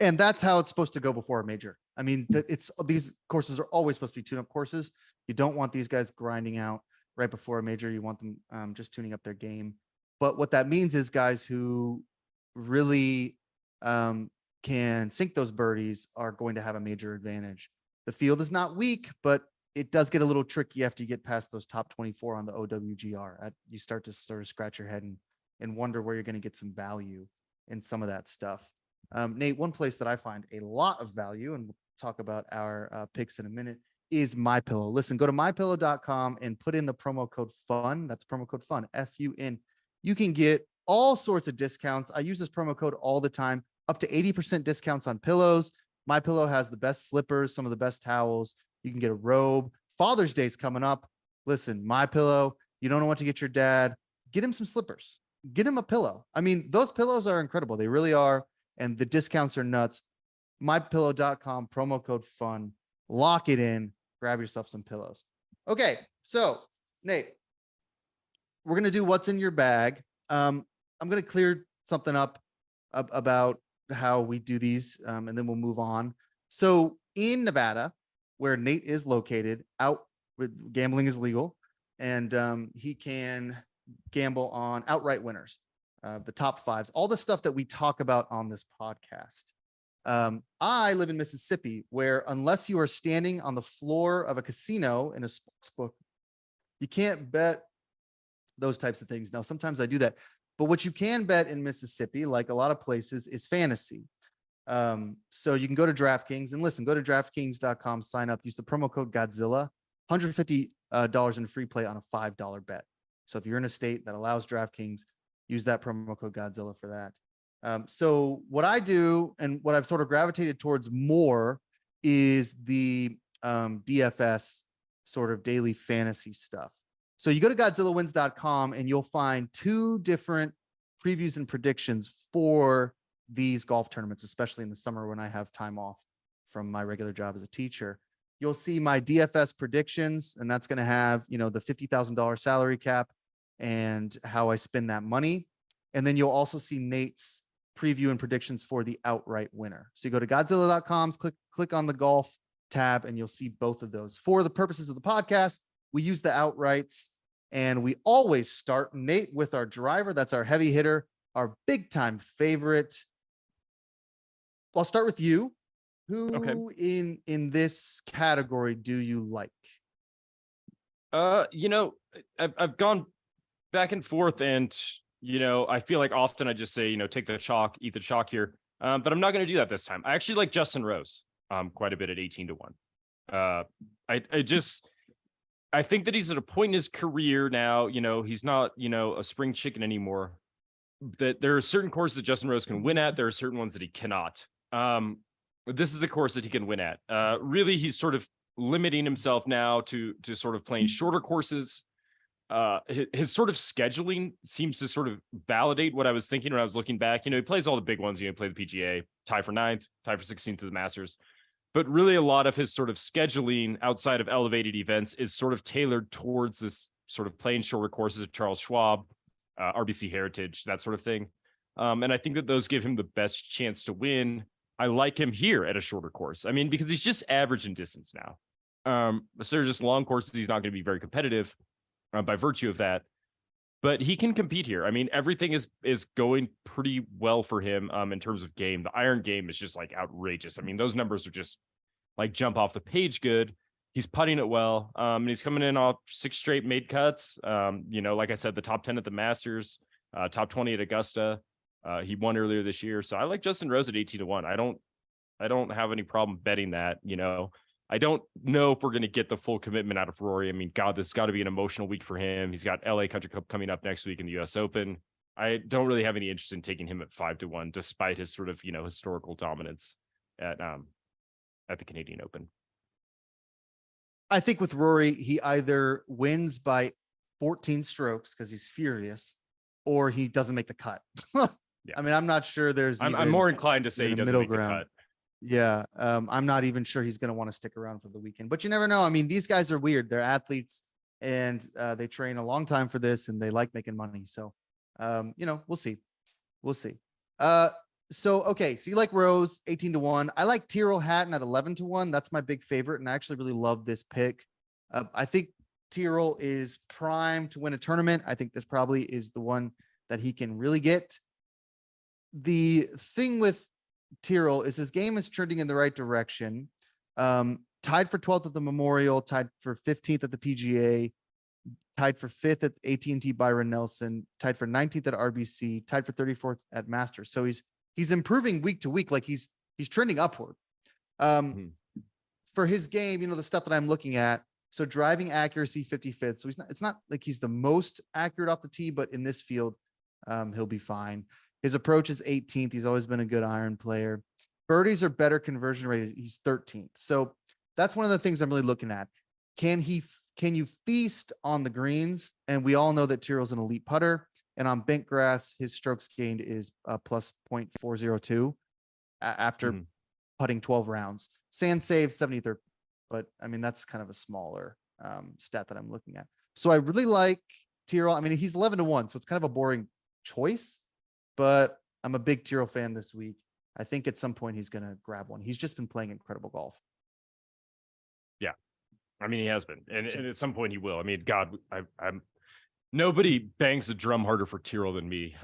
And that's how it's supposed to go before a major. I mean, these courses are always supposed to be tune-up courses. You don't want these guys grinding out right before a major. You want them just tuning up their game. But what that means is guys who really can sink those birdies are going to have a major advantage. The field is not weak, but it does get a little tricky after you get past those top 24 on the OWGR. You start to sort of scratch your head and wonder where you're going to get some value in some of that stuff. Nate, one place that I find a lot of value, and we'll talk about our picks in a minute, is MyPillow. Listen, go to mypillow.com and put in the promo code FUN. That's promo code FUN, FUN, you can get all sorts of discounts. I use this promo code all the time, up to 80% discounts on pillows. My Pillow has the best slippers, some of the best towels. You can get a robe. Father's Day's coming up. Listen, My Pillow, you don't know what to get your dad, get him some slippers, get him a pillow. I mean, those pillows are incredible. They really are. And the discounts are nuts. MyPillow.com, promo code FUN. Lock it in. Grab yourself some pillows. Okay, so Nate, we're going to do what's in your bag. I'm going to clear something up about how we do these, and then we'll move on. So in Nevada, where Nate is located, gambling is legal, and he can gamble on outright winners, the top fives, all the stuff that we talk about on this podcast. I live in Mississippi, where unless you are standing on the floor of a casino in a sports book, you can't bet those types of things. Now, sometimes I do that, but what you can bet in Mississippi, like a lot of places, is fantasy. So you can go to DraftKings and listen, go to DraftKings.com, sign up, use the promo code Godzilla, $150 in free play on a $5 bet. So if you're in a state that allows DraftKings, use that promo code Godzilla for that. So what I do and what I've sort of gravitated towards more is the DFS sort of daily fantasy stuff. So you go to GodzillaWins.com and you'll find 2 different previews and predictions for these golf tournaments, especially in the summer when I have time off from my regular job as a teacher. You'll see my DFS predictions, and that's going to have, the $50,000 salary cap and how I spend that money. And then you'll also see Nate's preview and predictions for the outright winner. So you go to Godzilla.com, click on the golf tab, and you'll see both of those. For the purposes of the podcast, we use the outrights, and we always start, Nate, with our driver. That's our heavy hitter, our big time favorite. I'll start with you. Who in this category do you like? I've gone back and forth, and I feel like often I just say, take the chalk, eat the chalk here. But I'm not going to do that this time. I actually like Justin Rose quite a bit at 18-1. I think that he's at a point in his career now, he's not, a spring chicken anymore. That there are certain courses that Justin Rose can win at. There are certain ones that he cannot. This is a course that he can win at. Really, he's sort of limiting himself now to sort of playing shorter courses. His sort of scheduling seems to sort of validate what I was thinking when I was looking back. He plays all the big ones. He played the PGA, tie for 9th, tie for 16th to the Masters. But really, a lot of his sort of scheduling outside of elevated events is sort of tailored towards this sort of playing shorter courses at Charles Schwab, RBC Heritage, that sort of thing. And I think that those give him the best chance to win. I like him here at a shorter course. I mean, because he's just average in distance now. So they're just long courses. He's not going to be very competitive by virtue of that. But he can compete here. I mean, everything is going pretty well for him in terms of game. The iron game is just like outrageous. I mean, those numbers are just like jump off the page good. He's putting it well. And he's coming in off 6 straight made cuts. Like I said, the top 10 at the Masters, top 20 at Augusta. He won earlier this year. So I like Justin Rose at 18-1. I don't have any problem betting that, I don't know if we're going to get the full commitment out of Rory. I mean, God, this has got to be an emotional week for him. He's got LA Country Club coming up next week in the US Open. I don't really have any interest in taking him at 5-1, despite his sort of, historical dominance at the Canadian Open. I think with Rory, he either wins by 14 strokes because he's furious, or he doesn't make the cut. Yeah. I mean, I'm not sure I'm more inclined to say he doesn't make the cut. Yeah. I'm not even sure he's going to want to stick around for the weekend, but you never know. I mean, these guys are weird. They're athletes, and they train a long time for this, and they like making money. So, we'll see. So you like Rose 18-1. I like Tyrrell Hatton at 11-1. That's my big favorite, and I actually really love this pick. I think Tyrrell is primed to win a tournament. I think this probably is the one that he can really get. The thing with Tyrrell is his game is trending in the right direction. Tied for 12th at the Memorial, tied for 15th at the PGA, tied for 5th at AT&T Byron Nelson, tied for 19th at RBC, tied for 34th at Masters. So he's improving week to week, like he's trending upward. For his game, the stuff that I'm looking at. So driving accuracy 55th. So it's not like he's the most accurate off the tee, but in this field, He'll be fine. His approach is 18th. He's always been a good iron player. Birdies are better conversion rate. He's 13th. So that's one of the things I'm really looking at. Can you feast on the greens? And we all know that Tyrrell's an elite putter. And on bent grass, his strokes gained is plus 0.402 after putting 12 rounds. Sand save 73rd. But I mean, that's kind of a smaller stat that I'm looking at. So I really like Tyrrell. I mean, he's 11-1, so it's kind of a boring choice, but I'm a big Tyrrell fan this week. I think at some point he's going to grab one. He's just been playing incredible golf. Yeah. I mean, he has been, and at some point he will. I mean, God, I'm nobody bangs the drum harder for Tyrrell than me.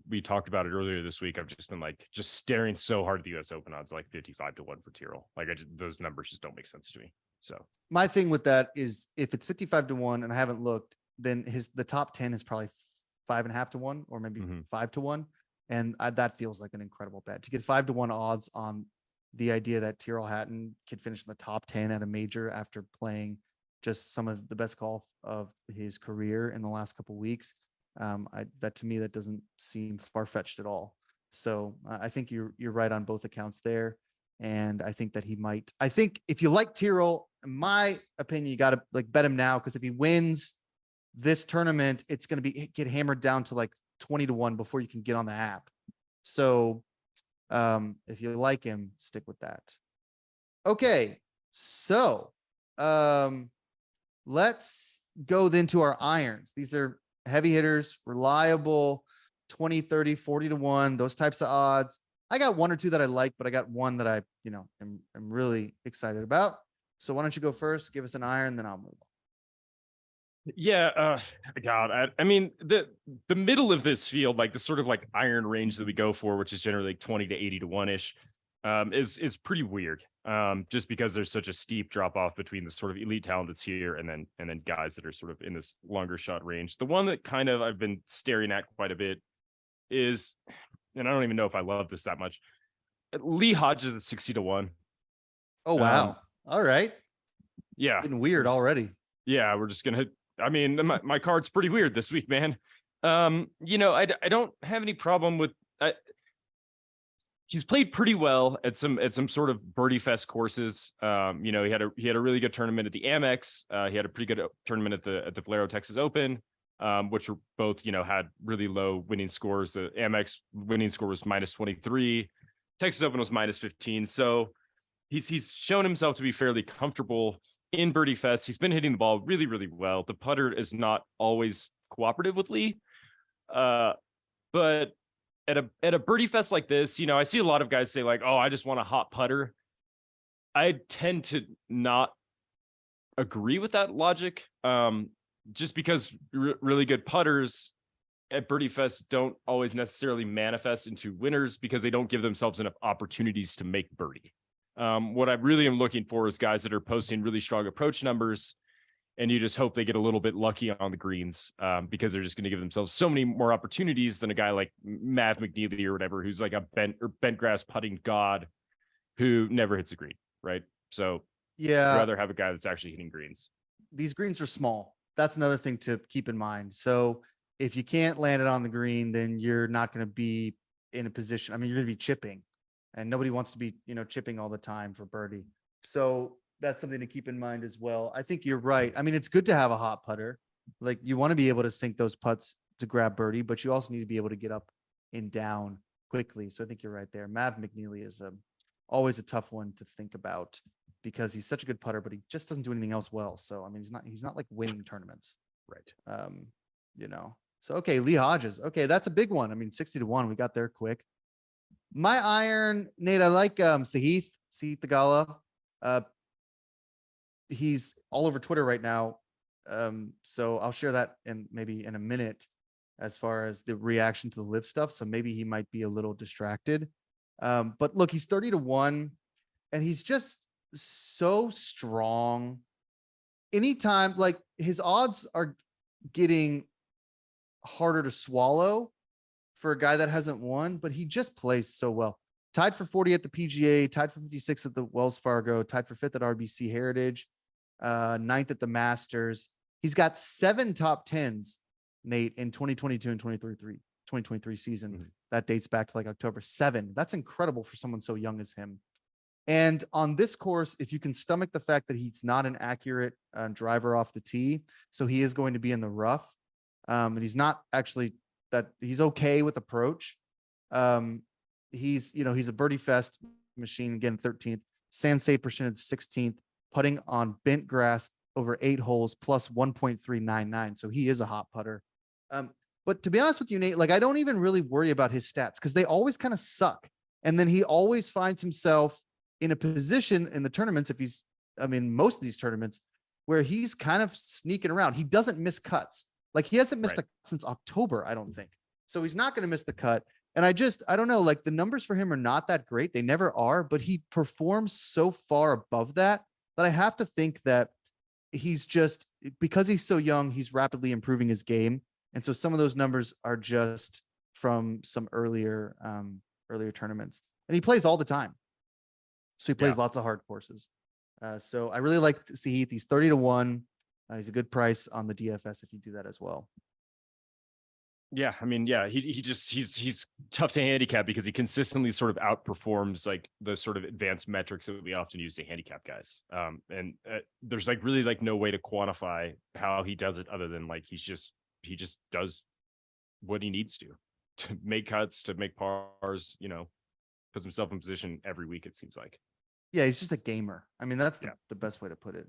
We talked about it earlier this week. I've just been just staring so hard at the US Open odds, like 55-1 for Tyrrell. Those numbers just don't make sense to me. So my thing with that is if it's 55-1 and I haven't looked, then the top 10 is probably 5.5-1 or maybe 5-1. And that feels like an incredible bet to get 5-1 odds on the idea that Tyrrell Hatton could finish in the top 10 at a major after playing just some of the best golf of his career in the last couple of weeks. That to me, that doesn't seem far-fetched at all. So I think you're right on both accounts there. And I think that I think if you like Tyrrell, in my opinion, you got to bet him now. Cause if he wins this tournament, it's going to get hammered down to 20-1 before you can get on the app. So if you like him, stick with that. Okay. So let's go then to our irons. These are heavy hitters, reliable, 20, 30, 40-1, those types of odds. I got one or two that I like, but I got one that I, am really excited about. So why don't you go first? Give us an iron, then I'll move on. Yeah, God, I mean the middle of this field, the sort of iron range that we go for, which is generally 20 to 80-1 ish, is pretty weird. Just because there's such a steep drop off between the sort of elite talent that's here and then guys that are sort of in this longer shot range. The one that kind of I've been staring at quite a bit is, and I don't even know if I love this that much, Lee Hodges at 60-1. Oh wow! All right, yeah, getting weird already. Yeah, we're just gonna. I mean, my card's pretty weird this week, man. I don't have any problem with. He's played pretty well at some sort of birdie fest courses. He had a really good tournament at the Amex. He had a pretty good tournament at the Valero Texas Open, which were both had really low winning scores. The Amex winning score was -23. Texas Open was -15. So he's shown himself to be fairly comfortable in birdie fest. He's been hitting the ball really, really well. The putter is not always cooperative with Lee, but at a birdie fest like this, I see a lot of guys say oh, I just want a hot putter. I tend to not agree with that logic, just because really good putters at birdie fest don't always necessarily manifest into winners because they don't give themselves enough opportunities to make birdie. What I really am looking for is guys that are posting really strong approach numbers, and you just hope they get a little bit lucky on the greens, because they're just going to give themselves so many more opportunities than a guy like Mav McNeely or whatever, who's like a bent grass putting god who never hits a green, right? So yeah, I'd rather have a guy that's actually hitting greens. These greens are small. That's another thing to keep in mind. So if you can't land it on the green, then you're not going to be in a position. I mean, you're going to be chipping. And nobody wants to be, chipping all the time for birdie. So that's something to keep in mind as well. I think you're right. I mean, it's good to have a hot putter. You want to be able to sink those putts to grab birdie, but you also need to be able to get up and down quickly. So I think you're right there. Mav McNeely is always a tough one to think about because he's such a good putter, but he just doesn't do anything else well. So, I mean, he's not winning tournaments. Right. So, okay. Lee Hodges. Okay. That's a big one. I mean, 60-1, we got there quick. My iron, Nate, I like Sahith Theegala. He's all over Twitter right now. So I'll share that maybe in a minute as far as the reaction to the LIV stuff. So maybe he might be a little distracted. But look, he's 30-1 and he's just so strong. Anytime, his odds are getting harder to swallow for a guy that hasn't won, but he just plays so well. Tied for 40 at the PGA, tied for 56 at the Wells Fargo, tied for 5th at RBC Heritage, 9th at the Masters. He's got 7 top 10s Nate, in 2022 and 2023 season. That dates back to like October 7. That's incredible for someone so young as him. And on this course, if you can stomach the fact that he's not an accurate driver off the tee, so he is going to be in the rough, and he's not actually that he's okay with approach. He's a birdie fest machine, again 13th, sand save percentage 16th, putting on bent grass over 8 holes plus 1.399. So he is a hot putter. But to be honest with you, Nate, like I don't even really worry about his stats because they always kind of suck. And then he always finds himself in a position in the tournaments, most of these tournaments, where he's kind of sneaking around. He doesn't miss cuts. Like he hasn't missed a cut since October, I don't think. So he's not going to miss the cut. And I don't know, like the numbers for him are not that great. They never are, but he performs so far above that I have to think that he's just, because he's so young, he's rapidly improving his game. And so some of those numbers are just from some earlier tournaments, and he plays all the time. So he plays lots of hard courses. So I really like Sahith. He's 30-1. He's a good price on the DFS if you do that as well. Yeah, I mean, yeah, he's tough to handicap because he consistently sort of outperforms like the sort of advanced metrics that we often use to handicap guys. And there's like really like no way to quantify how he does it other than like he just does what he needs to make cuts, to make pars, puts himself in position every week, it seems like. Yeah, he's just a gamer. I mean, that's the best way to put it.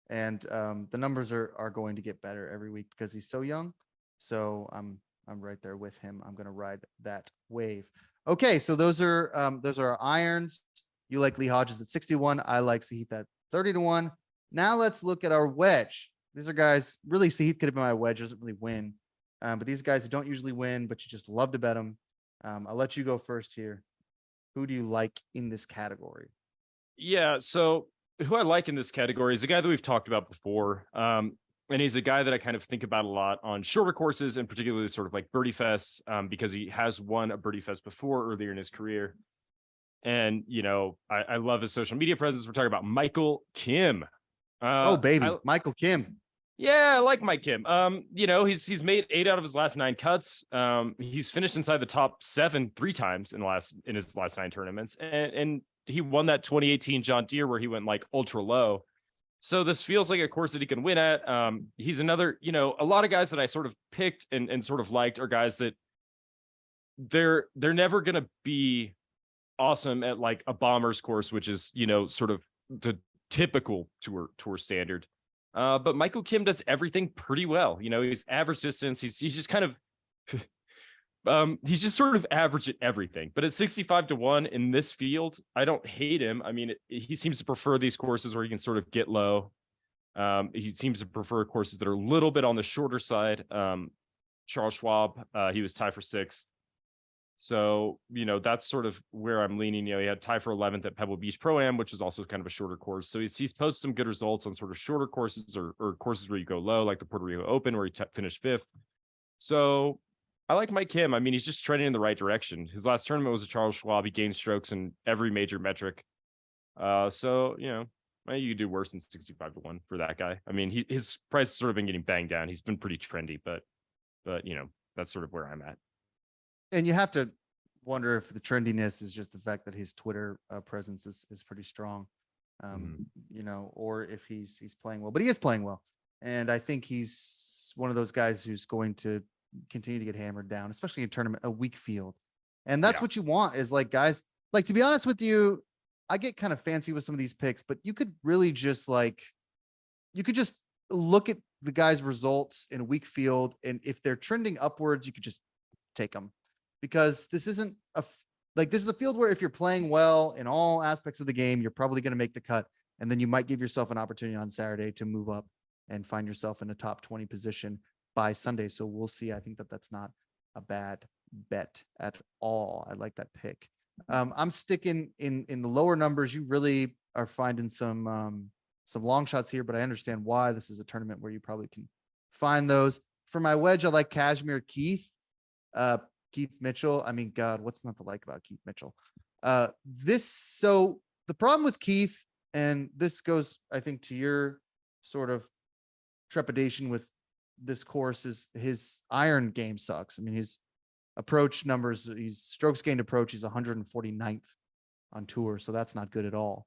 And the numbers are going to get better every week because he's so young. So I'm right there with him. I'm going to ride that wave. Okay, so those are our irons. You like Lee Hodges at 61. I like Sahith at 30-1. Now let's look at our wedge. These are guys, really, Sahith could have been my wedge, doesn't really win. But these guys who don't usually win, but you just love to bet them. I'll let you go first here. Who do you like in this category? Yeah, so who I like in this category is a guy that we've talked about before. And he's a guy that I kind of think about a lot on shorter courses, and particularly sort of like Birdie Fest, because he has won a Birdie Fest before earlier in his career. And, I love his social media presence. We're talking about Michael Kim. Michael Kim. Yeah, I like Mike Kim. He's made 8 out of his last 9 cuts. He's finished inside the top 7 3 times in his last 9 tournaments. And he won that 2018 John Deere where he went like ultra low. So this feels like a course that he can win at. He's another, a lot of guys that I sort of picked and sort of liked are guys that they're never going to be awesome at like a Bombers course, which is, sort of the typical tour standard. But Michael Kim does everything pretty well. He's average distance. He's just kind of, he's just sort of average at everything. But at 65-1 in this field, I don't hate him. I mean, he seems to prefer these courses where he can sort of get low. He seems to prefer courses that are a little bit on the shorter side. Charles Schwab, he was tied for 6th. So, that's sort of where I'm leaning. He had tied for 11th at Pebble Beach Pro-Am, which is also kind of a shorter course. So he's posted some good results on sort of shorter courses or courses where you go low, like the Puerto Rico Open, where he finished 5th. So I like Mike Kim. I mean, he's just trending in the right direction. His last tournament was a Charles Schwab. He gained strokes in every major metric. So, maybe you could do worse than 65-1 for that guy. I mean, his price has sort of been getting banged down. He's been pretty trendy, but that's sort of where I'm at. And you have to wonder if the trendiness is just the fact that his Twitter presence is pretty strong, or if he's playing well. But he is playing well, and I think he's one of those guys who's going to continue to get hammered down, especially in a weak field. And that's what you want is like guys. Like, to be honest with you, I get kind of fancy with some of these picks, but you could really just look at the guys' results in a weak field, and if they're trending upwards, you could just take them. Because this isn't this is a field where if you're playing well in all aspects of the game, you're probably going to make the cut. And then you might give yourself an opportunity on Saturday to move up and find yourself in a top 20 position by Sunday. So we'll see. I think that's not a bad bet at all. I like that pick. I'm sticking in the lower numbers. You really are finding some long shots here, but I understand why. This is a tournament where you probably can find those. For my wedge, I like Kashmir Keith. Keith Mitchell. I mean, God, what's not to like about Keith Mitchell? So the problem with Keith, and this goes, I think, to your sort of trepidation with this course is his iron game sucks. I mean, his approach numbers, he's strokes gained approach, he's 149th on tour, so that's not good at all.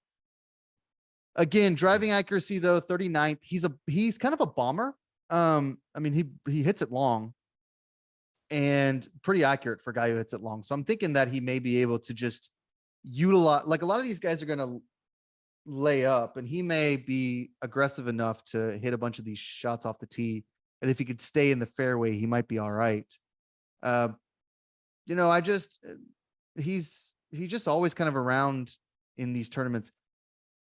Again, driving accuracy though, 39th. He's kind of a bomber. I mean, he hits it long and pretty accurate for a guy who hits it long. So I'm thinking that he may be able to just utilize, like a lot of these guys are going to lay up, and he may be aggressive enough to hit a bunch of these shots off the tee. And if he could stay in the fairway, he might be all right. He's just always kind of around in these tournaments.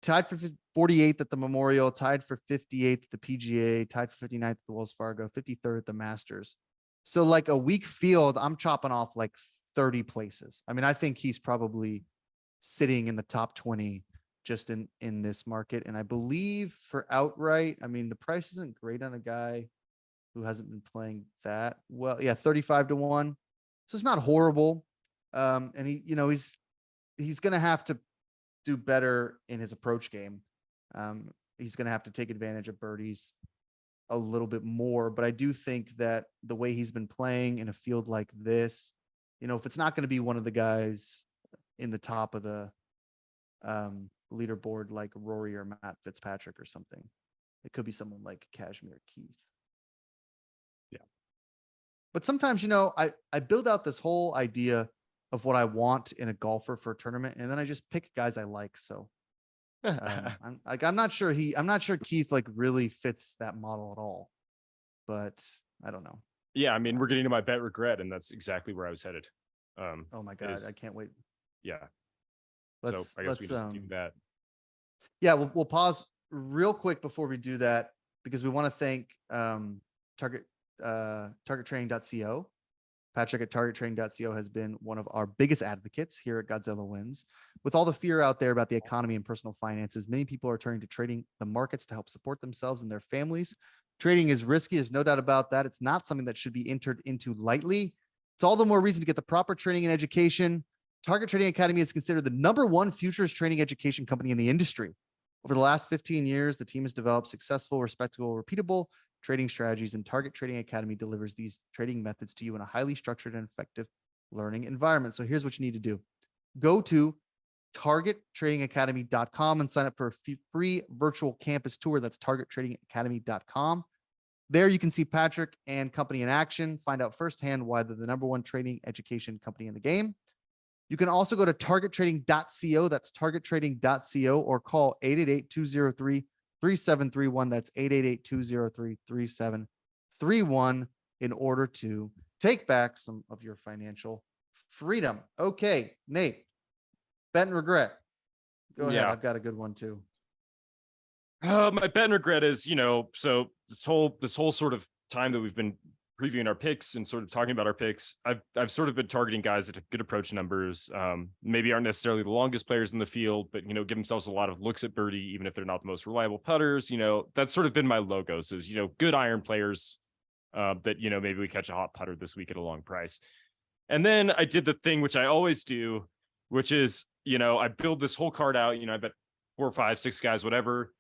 Tied for 48th at the Memorial, tied for 58th at the PGA, tied for 59th at the Wells Fargo, 53rd at the Masters. So like a weak field, I'm chopping off like 30 places. I mean, I think he's probably sitting in the top 20 just in this market. And I believe for outright, I mean, the price isn't great on a guy who hasn't been playing that well. Yeah, 35-1. So it's not horrible. And he's going to have to do better in his approach game. He's going to have to take advantage of birdies a little bit more, but I do think that the way he's been playing in a field like this, if it's not going to be one of the guys in the top of the leaderboard like Rory or Matt Fitzpatrick or something, it could be someone like Kashmir Keith. Yeah. But sometimes, I build out this whole idea of what I want in a golfer for a tournament, and then I just pick guys I like. So I'm not sure Keith like really fits that model at all, but I don't know. Yeah, I mean, we're getting to my bet regret, and that's exactly where I was headed. Oh my God, I can't wait. Yeah. So I guess we just do that. Yeah, we'll pause real quick before we do that, because we want to thank targettraining.co. Patrick at targettraining.co has been one of our biggest advocates here at Godzilla Wins. With all the fear out there about the economy and personal finances, many people are turning to trading the markets to help support themselves and their families. Trading is risky, there's no doubt about that. It's not something that should be entered into lightly. It's all the more reason to get the proper training and education. Target Trading Academy is considered the #1 futures training education company in the industry. Over the last 15 years, the team has developed successful, respectable, repeatable trading strategies, and Target Trading Academy delivers these trading methods to you in a highly structured and effective learning environment. So here's what you need to do. Go to targettradingacademy.com and sign up for a free virtual campus tour. That's targettradingacademy.com. There you can see Patrick and company in action, find out firsthand why they're the #1 trading education company in the game. You can also go to targettrading.co. That's targettrading.co, or call 888-203-3731. That's 888-203-3731 in order to take back some of your financial freedom. Okay, Nate, bet and regret. Go ahead. I've got a good one too. My bet and regret is, so this whole sort of time that we've been previewing our picks and sort of talking about our picks, I've sort of been targeting guys that have good approach numbers, maybe aren't necessarily the longest players in the field, but give themselves a lot of looks at birdie, even if they're not the most reliable putters. That's sort of been my logos, is good iron players that maybe we catch a hot putter this week at a long price. And then I did the thing which I always do, which is I build this whole card out. I bet 4, 5, 6 guys, whatever,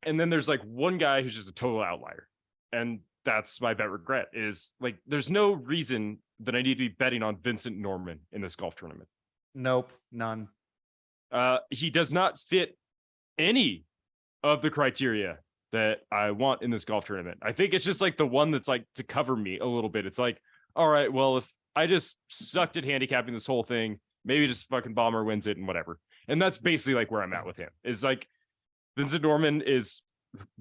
and then there's like one guy who's just a total outlier, and that's my bet regret. Is like, there's no reason that I need to be betting on Vincent Norman in this golf tournament. Nope, none. He does not fit any of the criteria that I want in this golf tournament. I think it's just like the one that's like to cover me a little bit. It's like, all right, well, if I just sucked at handicapping this whole thing, maybe just fucking bomber wins it and whatever. And that's basically like where I'm at with him. Is like, Vincent Norman is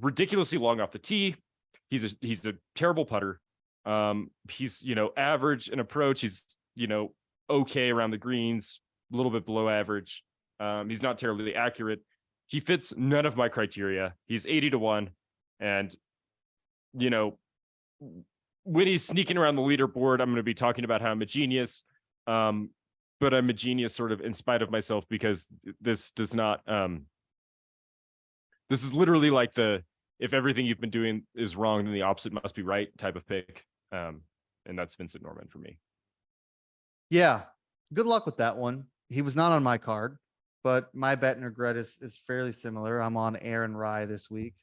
ridiculously long off the tee. He's a terrible putter. He's, average in approach. He's, okay around the greens, a little bit below average. He's not terribly accurate. He fits none of my criteria. He's 80-1. And, when he's sneaking around the leaderboard, I'm going to be talking about how I'm a genius. But I'm a genius sort of in spite of myself, because this does not, this is literally like if everything you've been doing is wrong, then the opposite must be right type of pick. And that's Vincent Norman for me. Yeah. Good luck with that one. He was not on my card, but my bet and regret is fairly similar. I'm on Aaron Rye this week.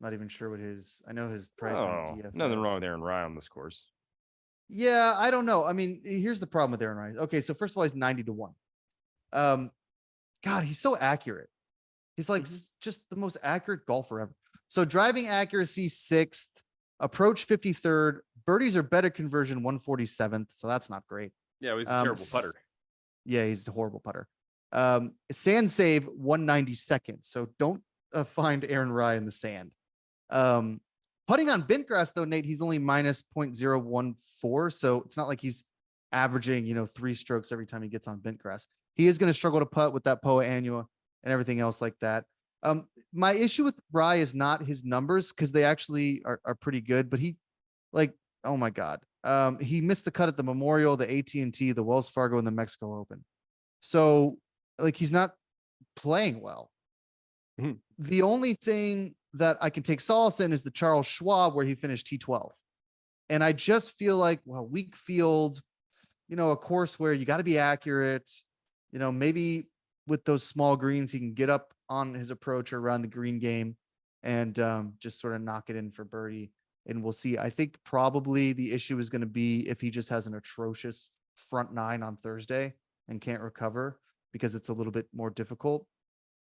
Not even sure what I know his price on Oh, DFS. nothing wrong with Aaron Rye on this course. Yeah, I don't know. I mean, here's the problem with Aaron Rye. Okay, so first of all, he's 90-1. God, he's so accurate. He's like just the most accurate golfer ever. So driving accuracy 6th, approach 53rd, birdies are better conversion 147th. So that's not great. Yeah, he's a terrible putter. Yeah, he's a horrible putter. Sand save 192nd. So don't find Aaron Rye in the sand. Putting on bent grass though, Nate, he's only minus 0.014. So it's not like he's averaging, 3 strokes every time he gets on bent grass. He is going to struggle to putt with that Poa Annua and everything else like that. My issue with Rye is not his numbers because they actually are pretty good, but oh my God. He missed the cut at the Memorial, the AT&T, the Wells Fargo, and the Mexico Open. So he's not playing well. The only thing that I can take solace in is the Charles Schwab where he finished T12. And I just feel like, weak field, a course where you got to be accurate, maybe with those small greens, he can get up on his approach or around the green game and just sort of knock it in for birdie. And we'll see. I think probably the issue is going to be if he just has an atrocious front 9 on Thursday and can't recover because it's a little bit more difficult.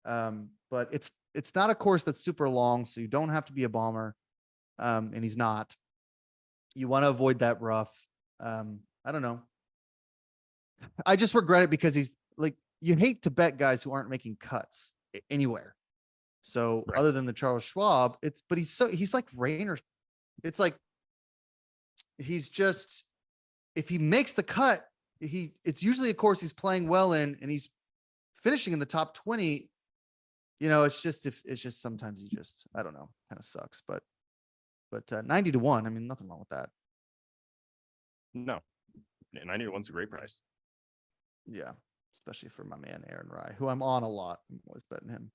But it's not a course that's super long, so you don't have to be a bomber. And he's not. You want to avoid that rough. I don't know. I just regret it because he's you hate to bet guys who aren't making cuts anywhere. So other than the Charles Schwab, but he's like Rainer. It's like he's just, if he makes the cut, it's usually a course he's playing well in and he's finishing in the top 20. It's just sometimes he just, I don't know, kind of sucks, but 90-1, I mean, nothing wrong with that. No, 90-1's a great price. Yeah, especially for my man Aaron Rye, who I'm on a lot. I'm always betting him.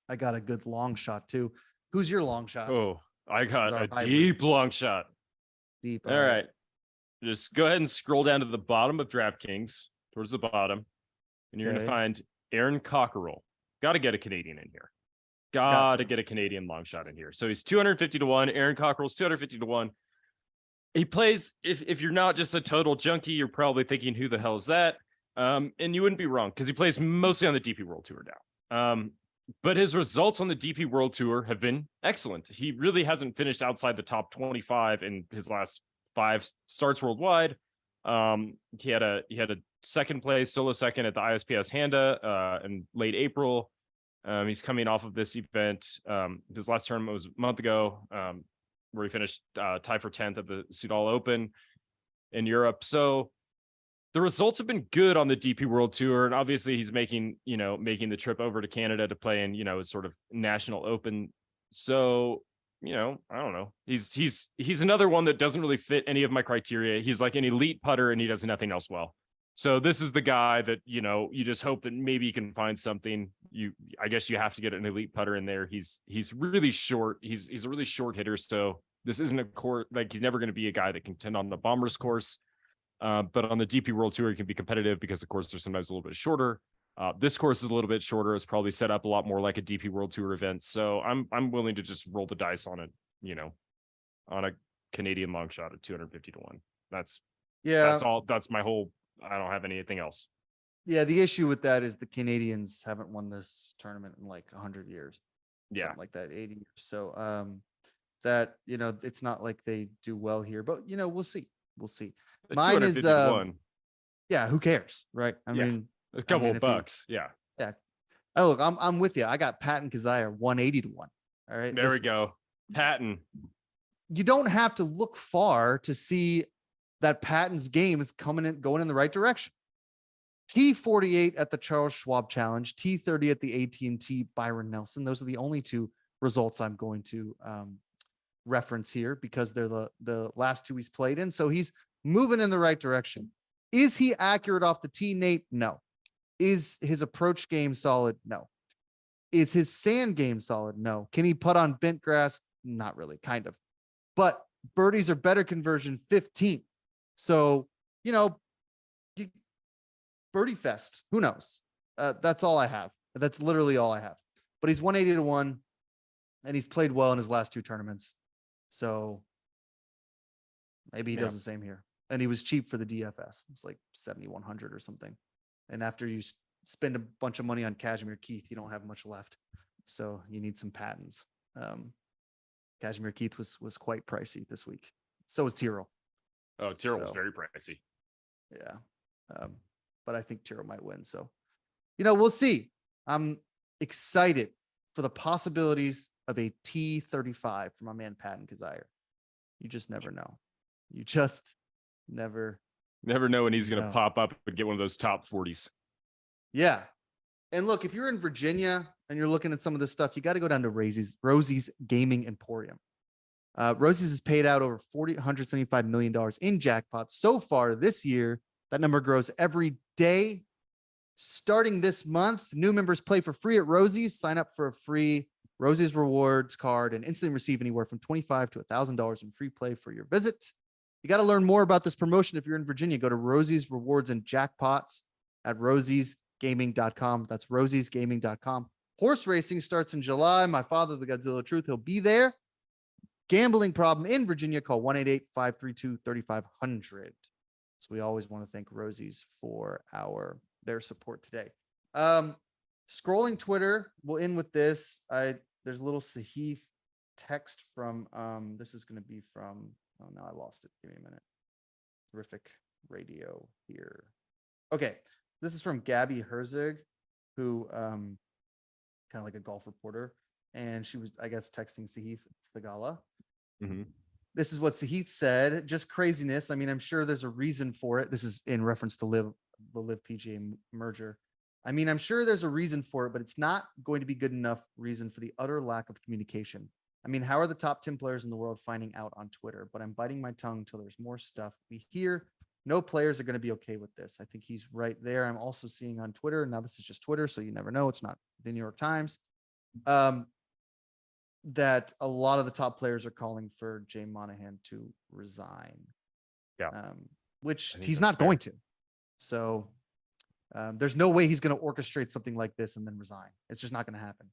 I got a good long shot too. Who's your long shot? Oh, I got a deep long shot. Deep. All right. Just go ahead and scroll down to the bottom of DraftKings, towards the bottom, and you're going to find Aaron Cockerell. Got to get a Canadian in here. Got to get a Canadian long shot in here. So he's 250-1. Aaron Cockerell's 250-1. He plays, if you're not just a total junkie, you're probably thinking, who the hell is that? And you wouldn't be wrong because he plays mostly on the DP World Tour now. But his results on the DP World Tour have been excellent. He really hasn't finished outside the top 25 in his last 5 starts worldwide. He had a second place, solo second at the ISPS Handa in late April. He's coming off of this event. His last tournament was a month ago, where he finished tied for 10th at the Sudal Open in Europe. So the results have been good on the DP World Tour, and obviously he's making the trip over to Canada to play in, his sort of national open. So, I don't know. He's another one that doesn't really fit any of my criteria. He's like an elite putter and he does nothing else well. So this is the guy that, you just hope that maybe you can find something. I guess you have to get an elite putter in there. He's really short. He's a really short hitter. So this isn't a course, he's never going to be a guy that can contend on the Bombers course. But on the DP World Tour, he can be competitive because the courses are sometimes a little bit shorter. This course is a little bit shorter. It's probably set up a lot more like a DP World Tour event. So I'm willing to just roll the dice on it, on a Canadian long shot at 250-1. That's all. That's my whole. I don't have anything else. Yeah, the issue with that is the Canadians haven't won this tournament in 100 years. Yeah, something like that, 80 years. So that it's not like they do well here, but we'll see. We'll see. Mine is yeah, who cares, right? I mean, a couple of bucks. Yeah. Oh, look, I'm with you. I got Patton Kazire 180-1. All right. There we go. Patton. You don't have to look far to see that Patton's game is going in the right direction. T48 at the Charles Schwab Challenge, T30 at the AT&T Byron Nelson. Those are the only 2 results I'm going to reference here because they're the last 2 he's played in. So he's moving in the right direction. Is he accurate off the tee, Nate? No. Is his approach game solid? No. Is his sand game solid? No. Can he putt on bent grass? Not really, kind of. But birdies are better conversion 15. So, birdie fest. Who knows? That's all I have. That's literally all I have. But he's 180-1. and he's played well in his last 2 tournaments. So maybe he does the same here. And he was cheap for the DFS. It's like 7,100 or something. And after you spend a bunch of money on Kashmir Keith, you don't have much left. So you need some patents. Kashmir Keith was quite pricey this week. So was Tyrrell. Oh, Tyrrell was very pricey. Yeah. But I think Tyrrell might win. So, we'll see. I'm excited for the possibilities of a T35 for my man Patton Kazire. You just never know. You just never know when he's going to pop up and get one of those top 40s. Yeah. And look, if you're in Virginia and you're looking at some of this stuff, you got to go down to Rosie's Gaming Emporium. Rosie's has paid out over $175 million in jackpots so far this year. That number grows every day. Starting this month, new members play for free at Rosie's. Sign up for a free Rosie's Rewards card and instantly receive anywhere from $25 to $1,000 in free play for your visit. You got to learn more about this promotion if you're in Virginia. Go to Rosie's Rewards and Jackpots at rosiesgaming.com. That's rosiesgaming.com. Horse racing starts in July. My father, the Godzilla Truth, he'll be there. Gambling problem in Virginia, call 1-888-532-3500. So we always want to thank Rosie's for their support today. Scrolling Twitter, we'll end with this. There's a little Sahif text from, this is going to be from, oh, no, I lost it. Give me a minute. Terrific radio here. Okay. This is from Gabby Herzig, who kind of like a golf reporter. And she was, I guess, texting Sahith Thagala. Mm-hmm. This is what Sahith said. Just craziness. I mean, I'm sure there's a reason for it. This is in reference to the LIV PGA merger. I mean, I'm sure there's a reason for it, but it's not going to be good enough reason for the utter lack of communication. I mean, how are the top 10 players in the world finding out on Twitter? But I'm biting my tongue until there's more stuff we hear. No players are going to be okay with this. I think he's right there. I'm also seeing on Twitter. Now, this is just Twitter, so you never know. It's not the New York Times. That a lot of the top players are calling for Jay Monahan to resign. Yeah. Which he's not going to. So there's no way he's going to orchestrate something like this and then resign. It's just not going to happen.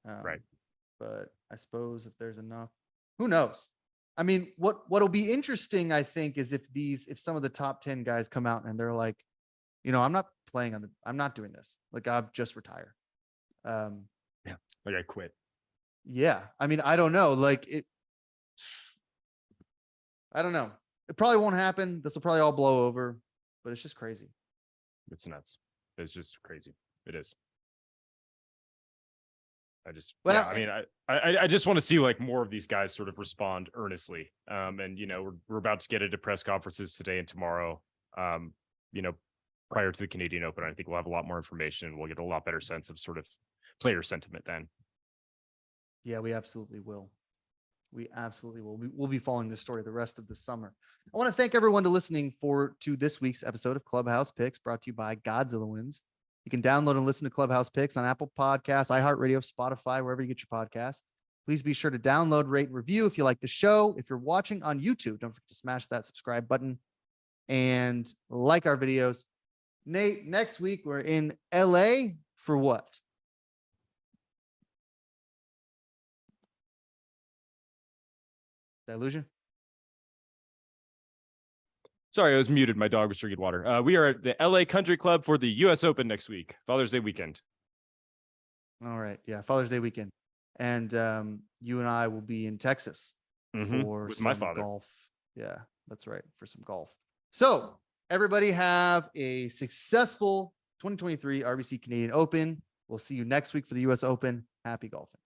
Right. But I suppose if there's enough, who knows? I mean, what'll be interesting, I think, is if some of the top 10 guys come out and they're like, I'm not I'm not doing this. Like, I'll just retire. Yeah. Like I quit. Yeah. I mean, I don't know. I don't know. It probably won't happen. This will probably all blow over, but it's just crazy. It's nuts. It's just crazy. It is. I just want to see like more of these guys sort of respond earnestly. And we're about to get into press conferences today and tomorrow. Prior to the Canadian Open, I think we'll have a lot more information. We'll get a lot better sense of sort of player sentiment then. Yeah, we absolutely will. We absolutely will. We'll be following this story the rest of the summer. I want to thank everyone listening to this week's episode of Clubhouse Picks, brought to you by Godzilla Wins. You can download and listen to Clubhouse Picks on Apple Podcasts, iHeartRadio, Spotify, wherever you get your podcasts. Please be sure to download, rate, and review if you like the show. If you're watching on YouTube, don't forget to smash that subscribe button and like our videos. Nate, next week we're in LA for what? Did I lose you? Sorry, I was muted. My dog was drinking water. We are at the LA Country Club for the US Open next week, Father's Day weekend. All right. Yeah, Father's Day weekend. And you and I will be in Texas for with some my father. Golf. Yeah, that's right. For some golf. So everybody have a successful 2023 RBC Canadian Open. We'll see you next week for the US Open. Happy golfing.